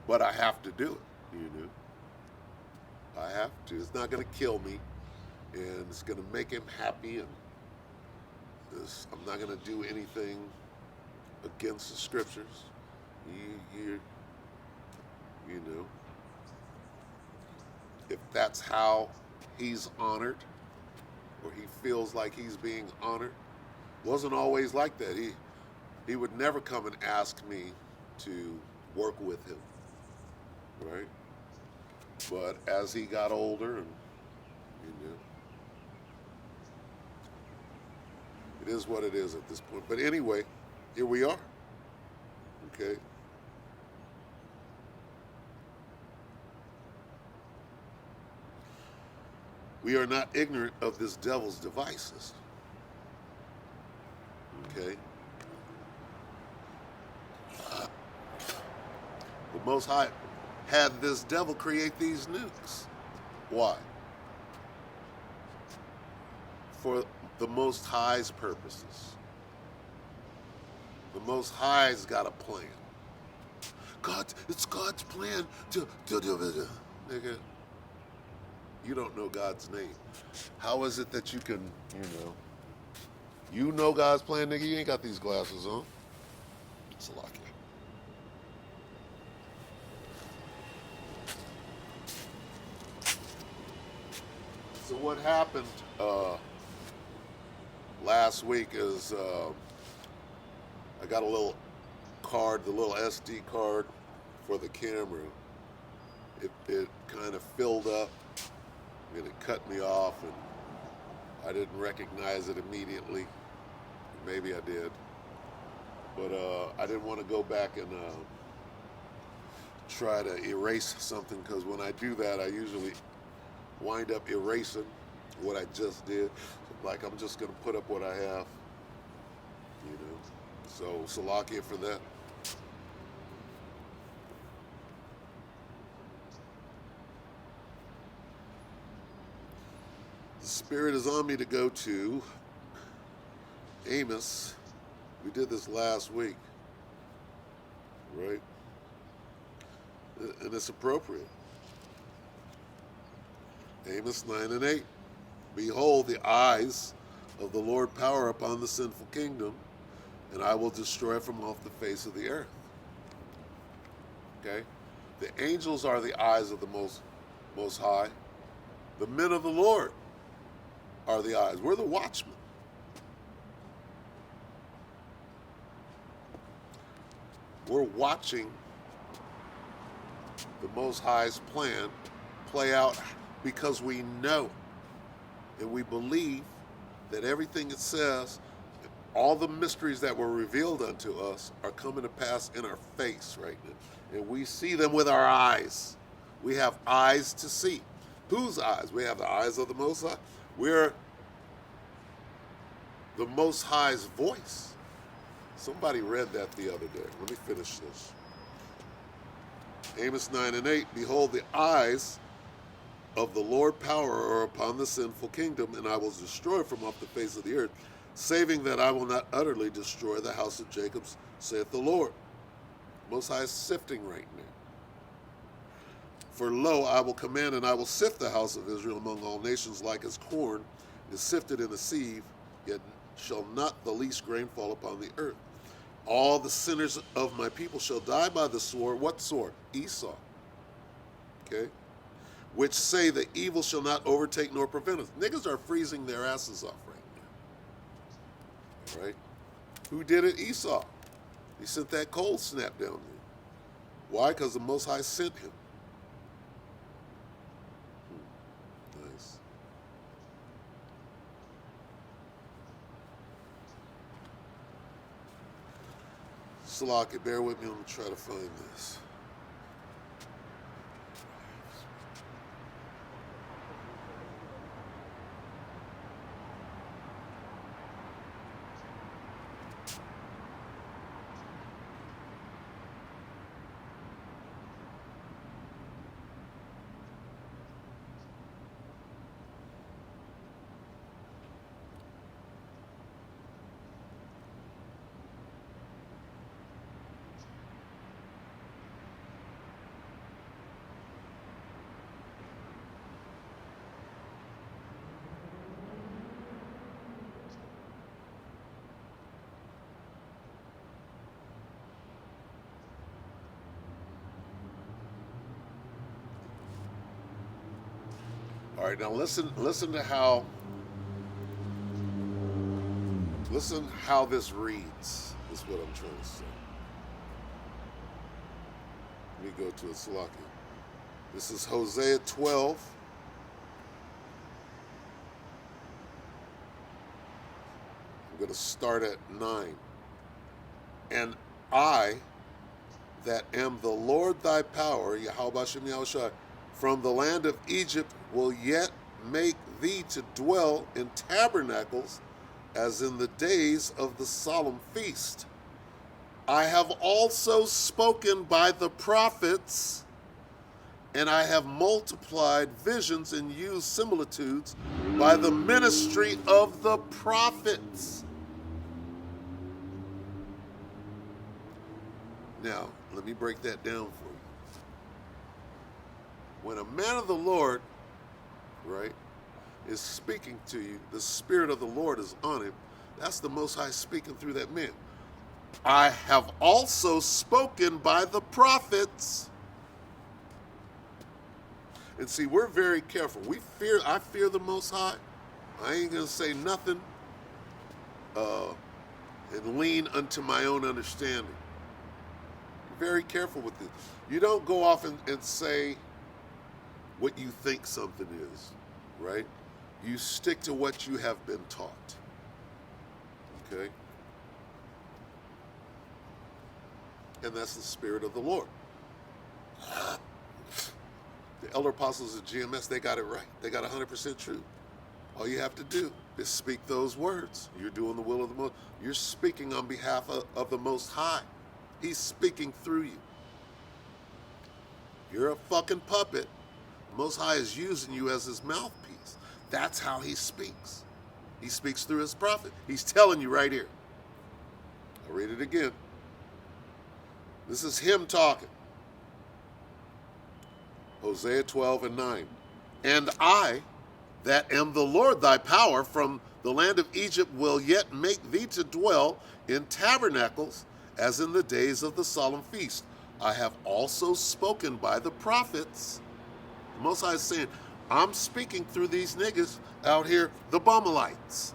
But I have to do it, I have to. It's not going to kill me, and it's going to make him happy, and I'm not going to do anything against the scriptures. If that's how he's honored, or he feels like he's being honored. Wasn't always like that. He would never come and ask me to work with him, right? But as he got older, and it is what it is at this point. But anyway, here we are. Okay. We are not ignorant of this devil's devices. Okay? The Most High had this devil create these nukes. Why? For the Most High's purposes. The Most High's got a plan. It's God's plan to nigga. You don't know God's name. How is it that you can, you know God's plan, nigga? You ain't got these glasses on. Salakia. So what happened last week is I got a little card, the little SD card for the camera. It kind of filled up and it cut me off, and I didn't recognize it immediately. Maybe I did, but I didn't want to go back and try to erase something, because when I do that, I usually wind up erasing what I just did. Like, I'm just going to put up what I have, So, Salakia for that. The Spirit is on me to go to Amos. We did this last week, right? And it's appropriate. Amos 9 and 8. Behold, the eyes of the Lord power upon the sinful kingdom, and I will destroy from off the face of the earth. Okay? The angels are the eyes of the Most High. The men of the Lord are the eyes. We're the watchmen. We're watching the Most High's plan play out, because we know and we believe that everything it says, all the mysteries that were revealed unto us, are coming to pass in our face right now. And we see them with our eyes. We have eyes to see. Whose eyes? We have the eyes of the Most High. We're the Most High's voice. Somebody read that the other day. Let me finish this. Amos 9 and 8. Behold, the eyes of the Lord power are upon the sinful kingdom, and I will destroy from off the face of the earth, saving that I will not utterly destroy the house of Jacob, saith the Lord. Most High is sifting right now. For lo, I will command, and I will sift the house of Israel among all nations, like as corn is sifted in a sieve, yet shall not the least grain fall upon the earth. All the sinners of my people shall die by the sword. What sword? Esau. Okay? Which say the evil shall not overtake nor prevent us. Niggas are freezing their asses off right now. Right? Who did it? Esau. He sent that cold snap down there. Why? Because the Most High sent him. Nice. Salaki, bear with me. I'm going to try to find this. All right, now listen to how this reads. Is what I'm trying to say. Let me go to it, Salaki. This is Hosea 12. I'm going to start at 9. And I, that am the Lord thy power, Yahweh Hashem Yahushua, from the land of Egypt will yet make thee to dwell in tabernacles as in the days of the solemn feast. I have also spoken by the prophets, and I have multiplied visions and used similitudes by the ministry of the prophets. Now, let me break that down for you. When a man of the Lord right, is speaking to you. The Spirit of the Lord is on him. That's the Most High speaking through that man. I have also spoken by the prophets. And see, we're very careful. I fear the Most High. I ain't going to say nothing and lean unto my own understanding. Very careful with this. You don't go off and say what you think something is, right? You stick to what you have been taught. Okay? And that's the Spirit of the Lord. The elder apostles of GMS, they got it right. They got 100% true. All you have to do is speak those words. You're doing the will of the Most. You're speaking on behalf of the Most High. He's speaking through you. You're a fucking puppet. The Most High is using you as his mouthpiece. That's how he speaks. He speaks through his prophet. He's telling you right here. I'll read it again. This is him talking. Hosea 12:9. And I, that am the Lord thy power, from the land of Egypt will yet make thee to dwell in tabernacles, as in the days of the solemn feast. I have also spoken by the prophets. The Most High is saying, I'm speaking through these niggas out here, the Bumalites.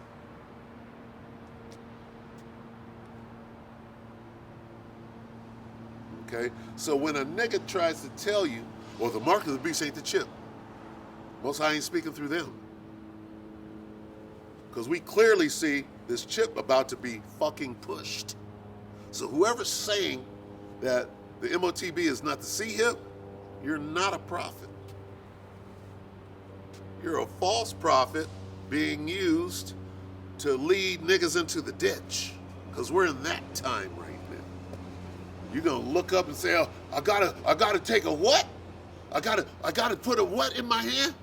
Okay? So when a nigga tries to tell you, well, the mark of the beast ain't the chip, Most High ain't speaking through them. Because we clearly see this chip about to be fucking pushed. So whoever's saying that the MOTB is not the C-hip, you're not a prophet. You're a false prophet being used to lead niggas into the ditch. Because we're in that time right now. You're gonna look up and say, oh, I gotta take a what? I gotta put a what in my hand?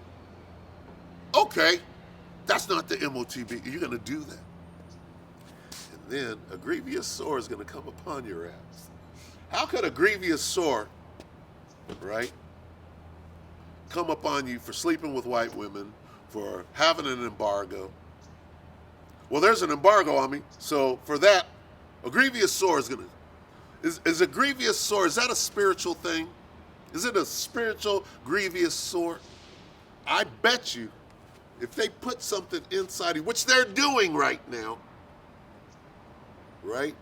Okay, that's not the MOTB. You're gonna do that. And then a grievous sore is gonna come upon your ass. How could a grievous sore, right, come upon you for sleeping with white women, for having an embargo? Well, there's an embargo on me, so for that, a grievous sore is gonna, is a grievous sore, is that a spiritual thing? Is it a spiritual grievous sore? I bet you, if they put something inside you, which they're doing right now, right?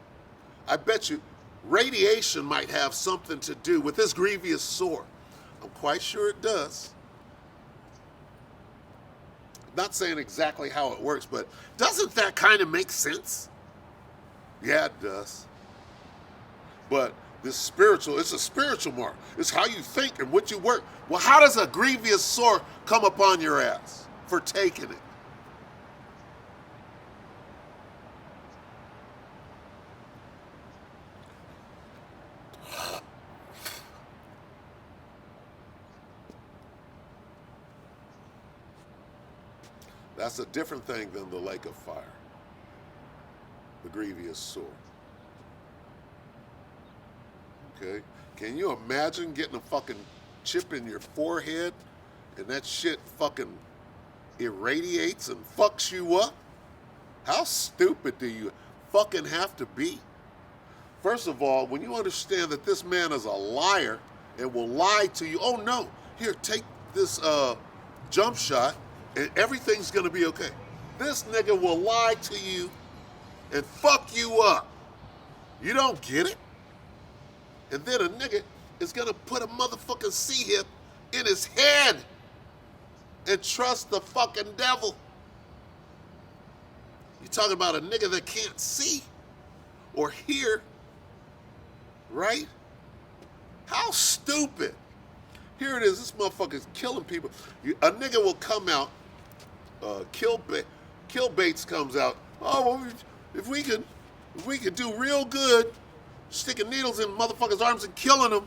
I bet you radiation might have something to do with this grievous sore. I'm quite sure it does. I'm not saying exactly how it works, but doesn't that kind of make sense? Yeah, it does. But this spiritual, it's a spiritual mark. It's how you think and what you work. Well, how does a grievous sore come upon your ass for taking it? That's a different thing than the lake of fire, the grievous sore. Okay? Can you imagine getting a fucking chip in your forehead and that shit fucking irradiates and fucks you up? How stupid do you fucking have to be? First of all, when you understand that this man is a liar and will lie to you, oh no, here, take this jump shot and everything's gonna be okay. This nigga will lie to you and fuck you up. You don't get it? And then a nigga is gonna put a motherfucking C-hip in his head and trust the fucking devil. You talking about a nigga that can't see or hear, right? How stupid. Here it is, this motherfucker's killing people. A nigga will come out, Kill Bates comes out, oh, well, if we could do real good, sticking needles in motherfuckers' arms and killing them.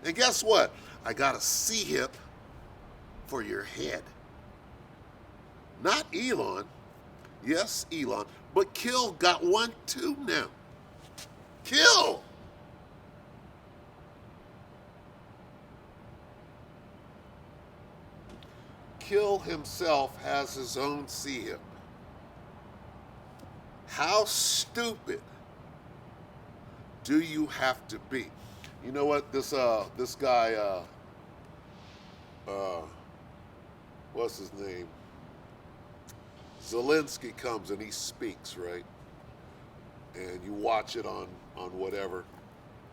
And guess what? I got a C-hip for your head. Not Elon. Yes, Elon. But Kill got one too now. Kill! kill himself has his own see him. How stupid do you have to be? You know what? This guy, what's his name? Zelensky comes and he speaks, right? And you watch it on whatever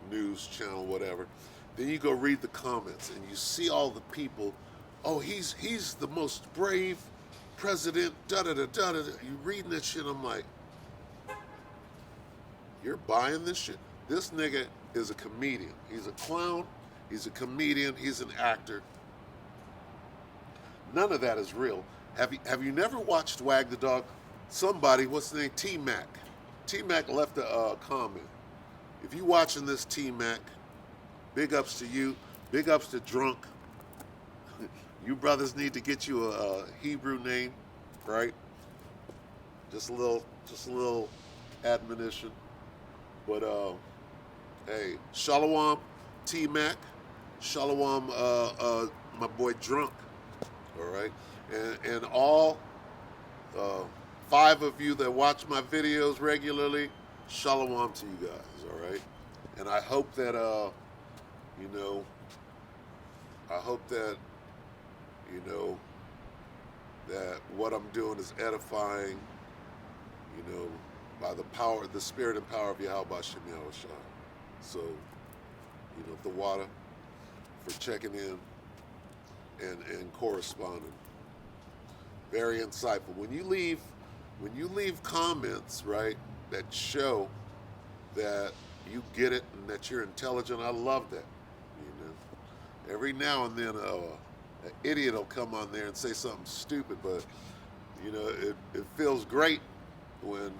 news channel, whatever. Then you go read the comments and you see all the people. Oh, he's the most brave president. Da da da da da. You reading that shit? I'm like, you're buying this shit. This nigga is a comedian. He's a clown. He's a comedian. He's an actor. None of that is real. Have you never watched Wag the Dog? Somebody, what's the name? T-Mac. T-Mac left a comment. If you watching this, T-Mac, big ups to you. Big ups to Drunk. You brothers need to get you a Hebrew name, right? Just a little admonition. But hey, Shalom, T-Mac. Shalom, my boy Drunk. All right, and all 5 of you that watch my videos regularly, shalom to you guys. All right, and I hope that that what I'm doing is edifying, by the power, the spirit and power of Yahweh Shem Yahushua. So, the water for checking in and corresponding. Very insightful. When you leave comments, right, that show that you get it and that you're intelligent, I love that. Every now and then an idiot will come on there and say something stupid, but it feels great when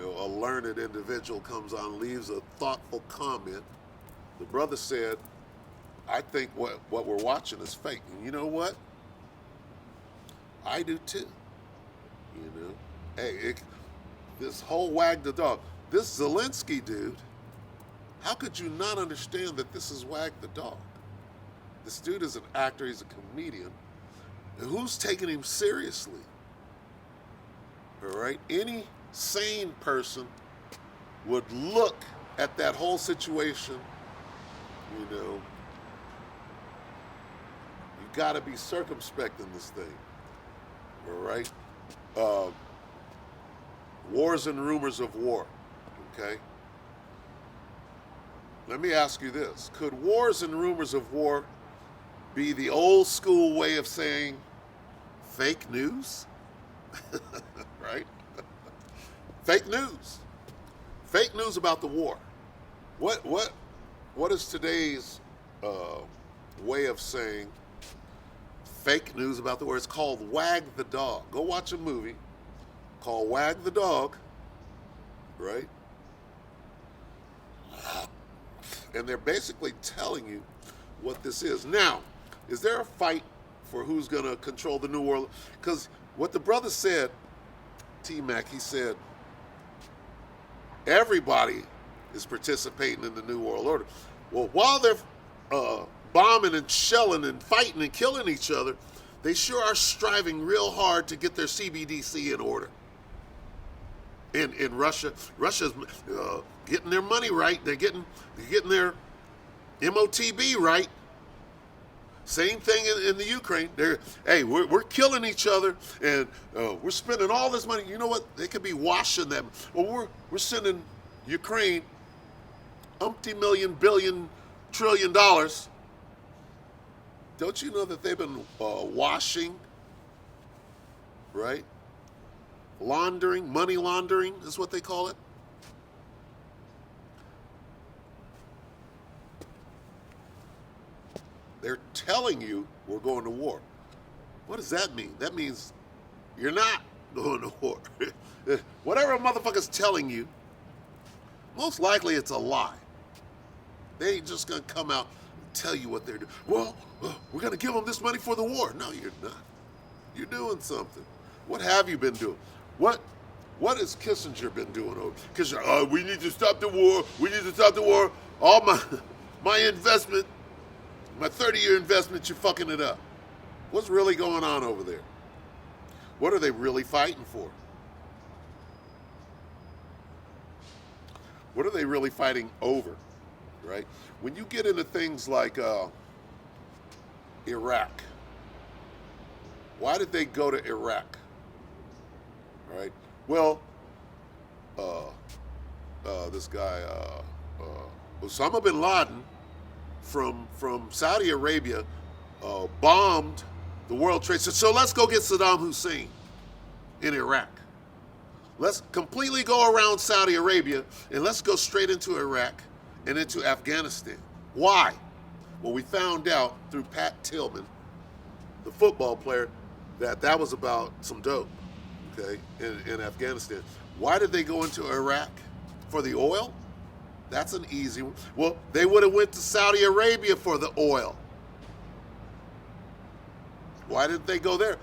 a learned individual comes on, leaves a thoughtful comment. The brother said, I think what we're watching is fake. And you know what? I do too. Hey, this whole Wag the Dog, this Zelensky dude, how could you not understand that this is Wag the Dog? This dude is an actor, he's a comedian. And who's taking him seriously? All right? Any sane person would look at that whole situation, you got to be circumspect in this thing. All right? Wars and rumors of war. Okay? Let me ask you this. Could wars and rumors of war be the old school way of saying fake news? Right? Fake news. Fake news about the war. What is today's way of saying fake news about the war? It's called Wag the Dog. Go watch a movie called Wag the Dog, right? And they're basically telling you what this is. Now, is there a fight for who's going to control the New World? Because what the brother said, T-Mac, he said, everybody is participating in the New World Order. Well, while they're bombing and shelling and fighting and killing each other, they sure are striving real hard to get their CBDC in order. In Russia, Russia's getting their money right. They're getting their MOTB right. Same thing in the Ukraine. We're killing each other and we're spending all this money. You know what? They could be washing them. Well, we're sending Ukraine umpty million, billion, trillion dollars. Don't you know that they've been washing, right? Laundering, money laundering is what they call it. They're telling you we're going to war. What does that mean? That means you're not going to war. Whatever a motherfucker's telling you, most likely it's a lie. They ain't just going to come out and tell you what they're doing. Well, we're going to give them this money for the war. No, you're not. You're doing something. What have you been doing? What has Kissinger been doing? Kissinger, we need to stop the war. We need to stop the war. All my investment, my 30-year investment, you're fucking it up. What's really going on over there? What are they really fighting for? What are they really fighting over, right? When you get into things like Iraq, why did they go to Iraq, right? Well, this guy, Osama bin Laden from Saudi Arabia bombed the World Trade Center. So let's go get Saddam Hussein in Iraq. Let's completely go around Saudi Arabia and let's go straight into Iraq and into Afghanistan. Why? Well, we found out through Pat Tillman, the football player, that was about some dope, okay, in Afghanistan. Why did they go into Iraq? For the oil? That's an easy one. Well, they would have went to Saudi Arabia for the oil. Why didn't they go there?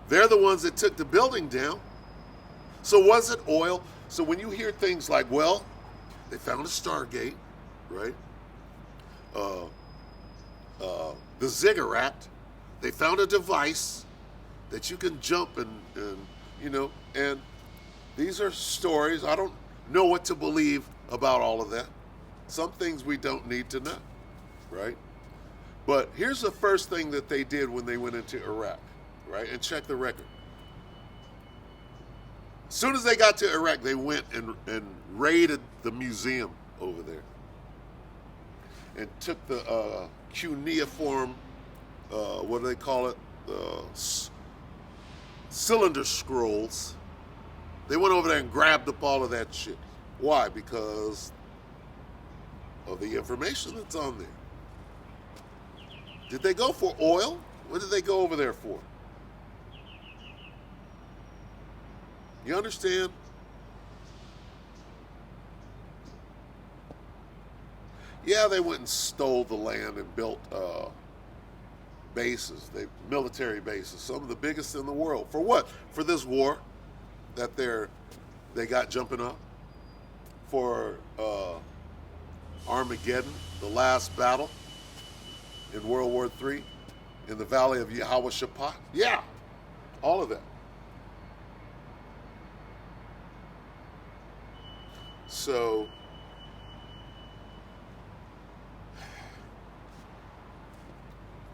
They're the ones that took the building down. So was it oil? So when you hear things like, well, they found a Stargate, right? The ziggurat, they found a device that you can jump and these are stories. I don't know what to believe about all of that. Some things we don't need to know, right? But here's the first thing that they did when they went into Iraq, right? And check the record. As soon as they got to Iraq, they went and raided the museum over there and took the cuneiform, what do they call it? Cylinder scrolls. They went over there and grabbed up all of that shit. Why? Because of the information that's on there. Did they go for oil? What did they go over there for? You understand? Yeah, they went and stole the land and built bases, military bases, some of the biggest in the world. For what? For this war that they got jumping up. For Armageddon, the last battle in World War III, in the Valley of Yehoshaphat. Yeah, all of that. So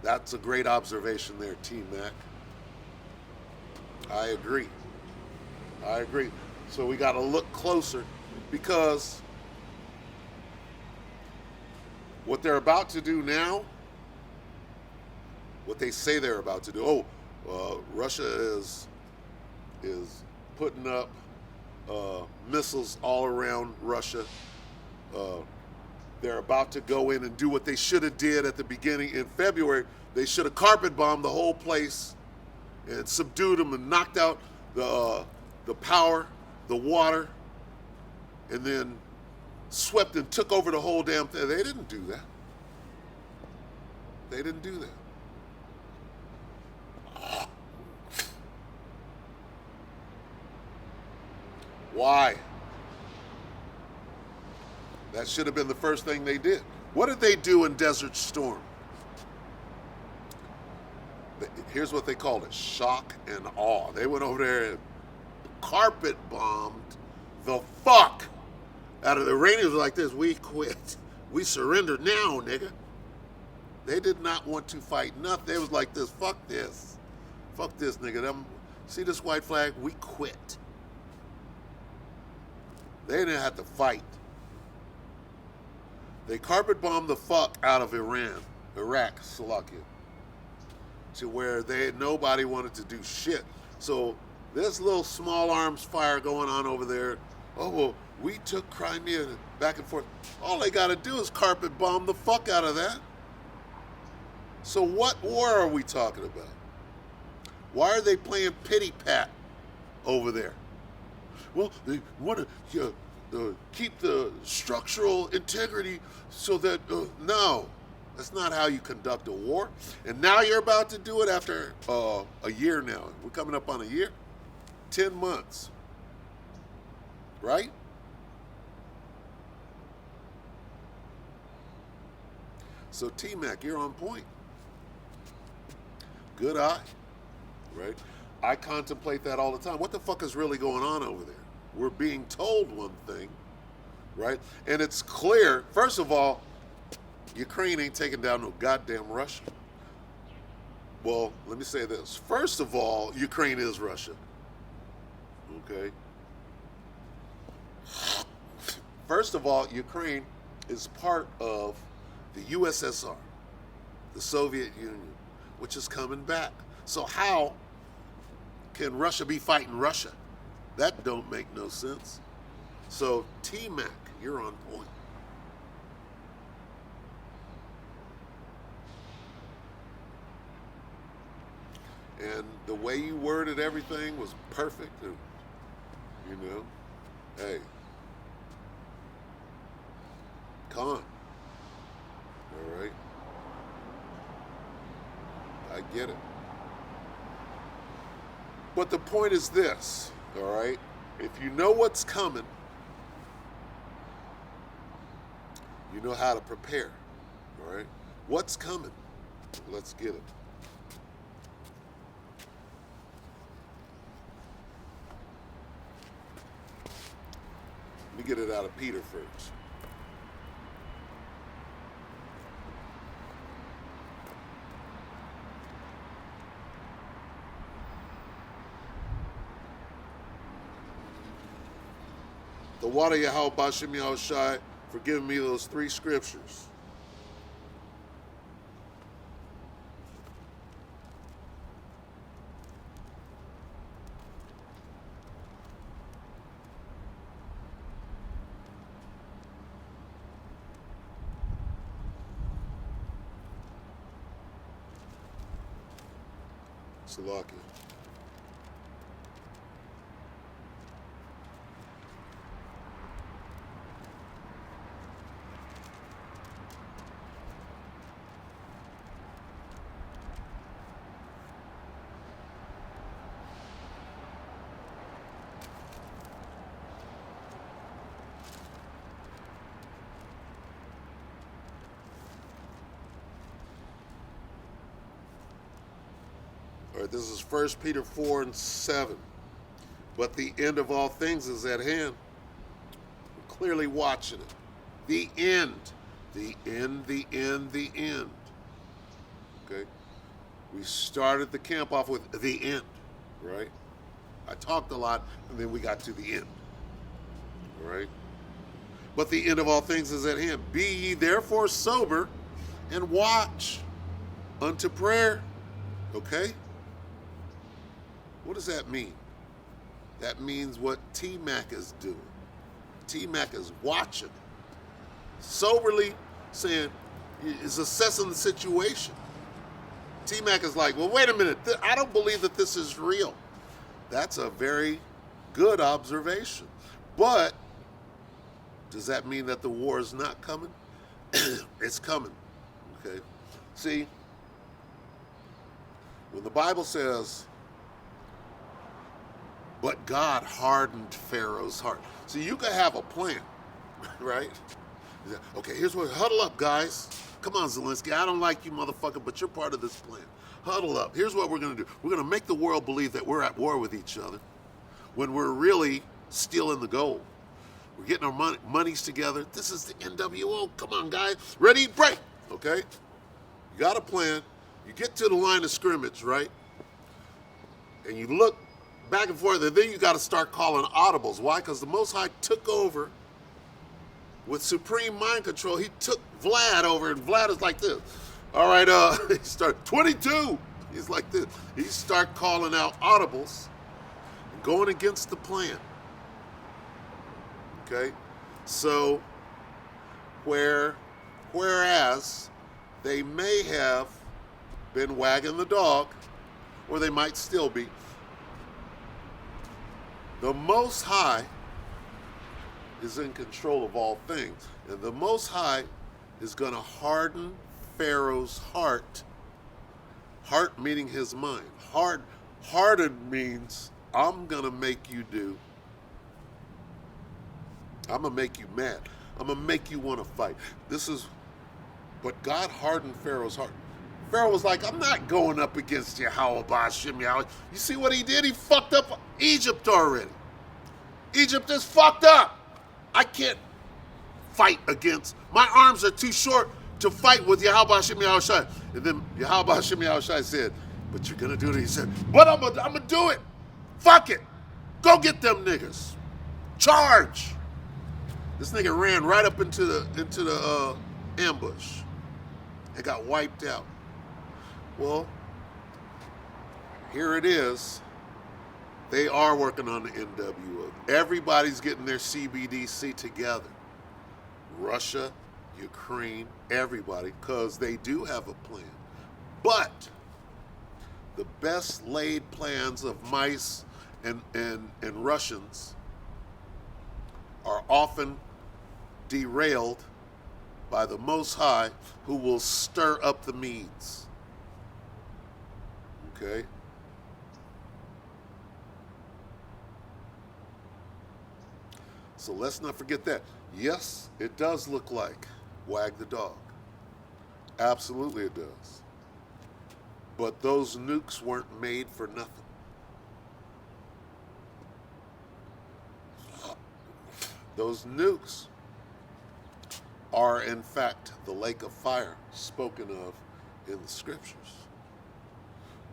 that's a great observation there, T-Mac. I agree. So we got to look closer, because what they're about to do now, what they say they're about to do. Russia is putting up missiles all around Russia. They're about to go in and do what they should have did at the beginning in February. They should have carpet bombed the whole place and subdued them and knocked out the power, the water, and then swept and took over the whole damn thing. They didn't do that. They didn't do that. Why? That should have been the first thing they did. What did they do in Desert Storm? Here's what they called it: shock and awe. They went over there and carpet bombed the fuck out of the Iranians. Like this: we quit. We surrender now, nigga. They did not want to fight nothing. They was like this: fuck this. Fuck this, nigga. See this white flag? We quit. They didn't have to fight. They carpet bombed the fuck out of Iraq, Slovakia, to where nobody wanted to do shit. So this little small arms fire going on over there. Oh, well, we took Crimea back and forth. All they got to do is carpet bomb the fuck out of that. So what war are we talking about? Why are they playing pity pat over there? Well, they want to keep the structural integrity so that, no, that's not how you conduct a war. And now you're about to do it after a year now. We're coming up on a year. 10 months. Right? So T-Mac, you're on point. good eye, right? I contemplate that all the time. What the fuck is really going on over there? We're being told one thing, right? And it's clear, first of all, Ukraine ain't taking down no goddamn Russia. Well, let me say this. First of all, Ukraine is Russia. Okay? First of all, Ukraine is part of the USSR, the Soviet Union, which is coming back. So how can Russia be fighting Russia? That don't make no sense. So T-Mac, you're on point. And the way you worded everything was perfect. And, you know, hey, Khan. All right. I get it. But the point is this, all right? If you know what's coming, you know how to prepare, all right? What's coming? Let's get it. Let me get it out of Peter first. The water Yahweh Bashem Yahushai for giving me those 3 scriptures. Salakia. All right, this is 1 Peter 4:7. But the end of all things is at hand. We're clearly watching it. The end. The end, the end, the end. Okay? We started the camp off with the end, right? I talked a lot, and then we got to the end. All right? But the end of all things is at hand. Be ye therefore sober and watch unto prayer. Okay? What does that mean? That means what T-Mac is doing. T-Mac is watching, soberly saying, is assessing the situation. T-Mac is like, well, wait a minute. I don't believe that this is real. That's a very good observation. But does that mean that the war is not coming? It's coming. Okay. See, when the Bible says, but God hardened Pharaoh's heart. See, you can have a plan, right? Okay, here's what, huddle up, guys. Come on, Zelensky, I don't like you, motherfucker, but you're part of this plan. Huddle up. Here's what we're going to do. We're going to make the world believe that we're at war with each other when we're really stealing the gold. We're getting our monies together. This is the NWO. Come on, guys. Ready, break. Okay? You got a plan. You get to the line of scrimmage, right? And you look back and forth, and then you got to start calling audibles. Why? Because the Most High took over with supreme mind control. He took Vlad over, and Vlad is like this. All right, he started 22. He's like this. He start calling out audibles and going against the plan. Okay, so whereas they may have been wagging the dog, or they might still be, the Most High is in control of all things. And the Most High is going to harden Pharaoh's heart. Heart meaning his mind. Hardened means I'm going to make you do. I'm going to make you mad. I'm going to make you want to fight. But God hardened Pharaoh's heart. Pharaoh was like, I'm not going up against Yahweh Ba'ashem Yahweh. You see what he did? He fucked up Egypt already. Egypt is fucked up. I can't fight against. My arms are too short to fight with Yahweh Ba'ashem Yahweh Shai. And then Yahweh Ba'ashem Yahweh Shai said, but you're going to do it. He said, but I'm going to do it. Fuck it. Go get them niggas. Charge. This nigga ran right up into the ambush and got wiped out. Well, here it is. They are working on the NWO. Everybody's getting their CBDC together. Russia, Ukraine, everybody, because they do have a plan. But the best laid plans of mice and Russians are often derailed by the Most High, who will stir up the Medes. Okay? So let's not forget that. Yes, it does look like Wag the Dog. Absolutely it does. But those nukes weren't made for nothing. Those nukes are, in fact, the lake of fire spoken of in the scriptures.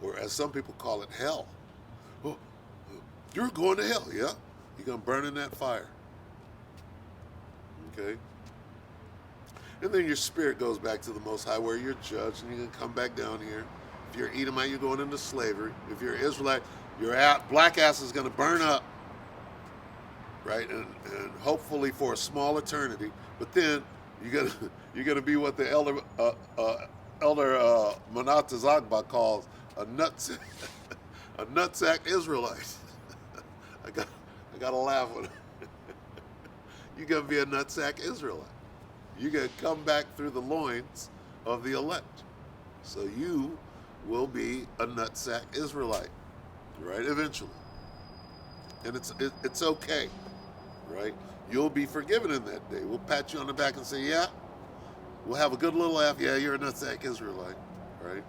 Or as some people call it, hell. Oh, you're going to hell, yeah? You're going to burn in that fire. Okay? And then your spirit goes back to the Most High, where you're judged, and you're going to come back down here. If you're Edomite, you're going into slavery. If you're Israelite, your black ass is going to burn up, right? And hopefully for a small eternity. But then you're gonna be what the elder Manat Zagba calls a nutsack, a nutsack Israelite. I gotta laugh with it. You're gonna be a nutsack Israelite. You're gonna come back through the loins of the elect. So you will be a nutsack Israelite, right? Eventually, and it's okay, right? You'll be forgiven in that day. We'll pat you on the back and say, yeah, we'll have a good little laugh. Yeah, you're a nutsack Israelite, right?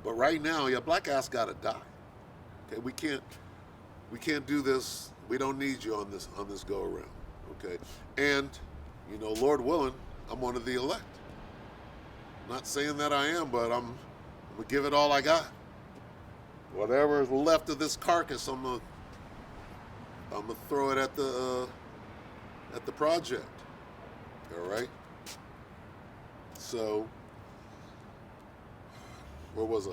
But right now, your black ass gotta die. Okay, we can't do this. We don't need you on this go around. Okay, and you know, Lord willing, I'm one of the elect. Not saying that I am, but I'm gonna give it all I got. Whatever is left of this carcass, I'm gonna throw it at the project. All right. So, where was I?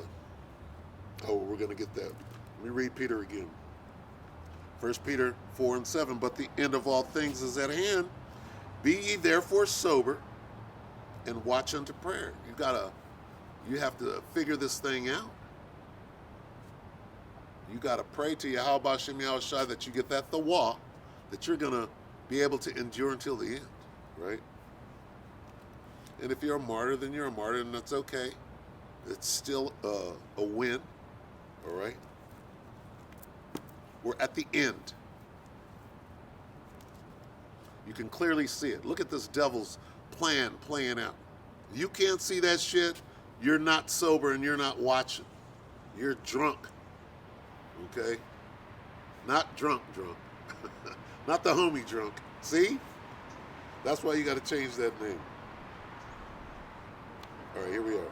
Oh, we're gonna get that. Let me read Peter again. 1 Peter 4:7. But the end of all things is at hand. Be ye therefore sober, and watch unto prayer. You have to figure this thing out. You got to pray to Yahweh Ba'ashem Yahweh Shai that you get that thawah, that you're going to be able to endure until the end, right? And if you're a martyr, then you're a martyr, and that's okay. It's still a win, all right? We're at the end. You can clearly see it. Look at this devil's plan playing out. If you can't see that shit, you're not sober and you're not watching. You're drunk. Okay? Not drunk. Not the homie drunk. See? That's why you got to change that name. All right, here we are.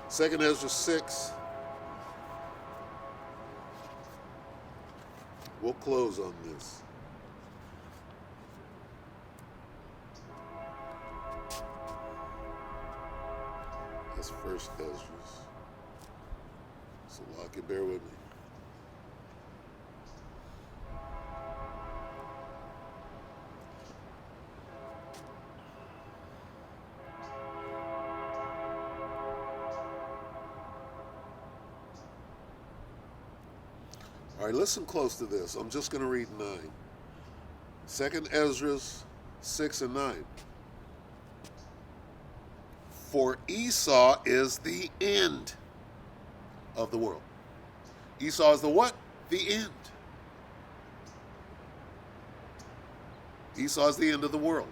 2nd Ezra 6. We'll close on this. That's 1st Ezra. So lock it, bear with me. All right, listen close to this. I'm just going to read 9. 2nd Ezra 6 and 9. For Esau is the end of the world. Esau is the what? The end. Esau is the end of the world.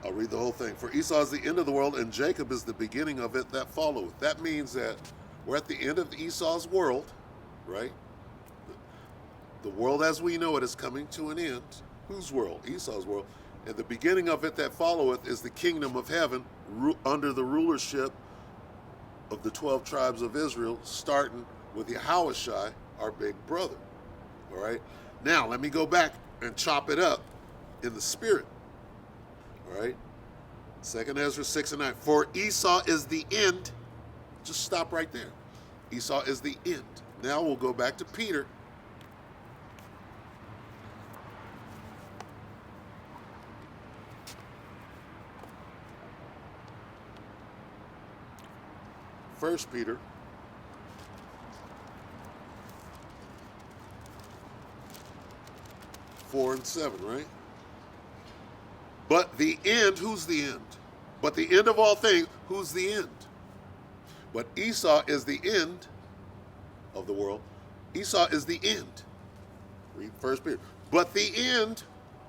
I'll read the whole thing. For Esau is the end of the world, and Jacob is the beginning of it that followeth. That means that we're at the end of Esau's world, right? The world as we know it is coming to an end. Whose world? Esau's world. And the beginning of it that followeth is the kingdom of heaven under the rulership of the 12 tribes of Israel, starting with Yahushua, our big brother. All right? Now, let me go back and chop it up in the spirit. All right? 2nd Ezra 6 and 9. For Esau is the end. Just stop right there. Esau is the end. Now we'll go back to Peter. First Peter 4 and 7, right? But the end, who's the end? But the end of all things, who's the end? But Esau is the end of the world. Esau is the end. Read 1 Peter. But the end,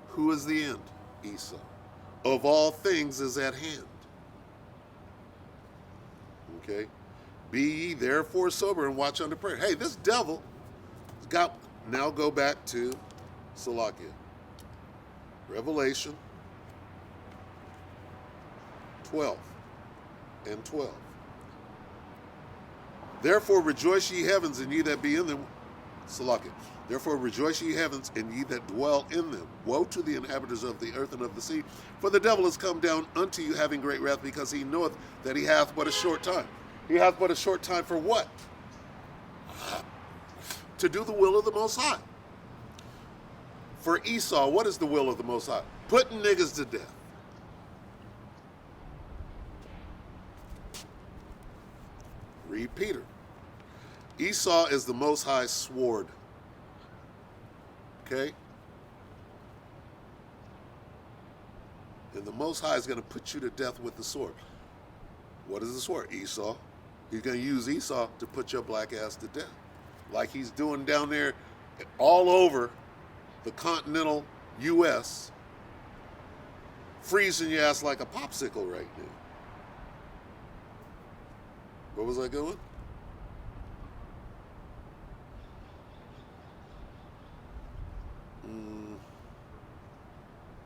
who is the end? Esau. Of all things is at hand. Okay? Be ye therefore sober and watch unto prayer. Hey, this devil got, now go back to Salakia. Revelation 12 and 12. Therefore rejoice ye heavens and ye that be in them. Salakia. Therefore rejoice ye heavens and ye that dwell in them. Woe to the inhabitants of the earth and of the sea, for the devil is come down unto you having great wrath, because he knoweth that he hath but a short time. He hath but a short time for what? To do the will of the Most High. For Esau, what is the will of the Most High? Putting niggas to death. Read Peter. Esau is the Most High's sword. Okay? And the Most High is going to put you to death with the sword. What is the sword? Esau. He's going to use Esau to put your black ass to death. Like he's doing down there all over the continental U.S., freezing your ass like a popsicle right now. Where was I going?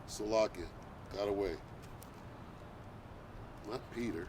Salakia. Got away. Not Peter.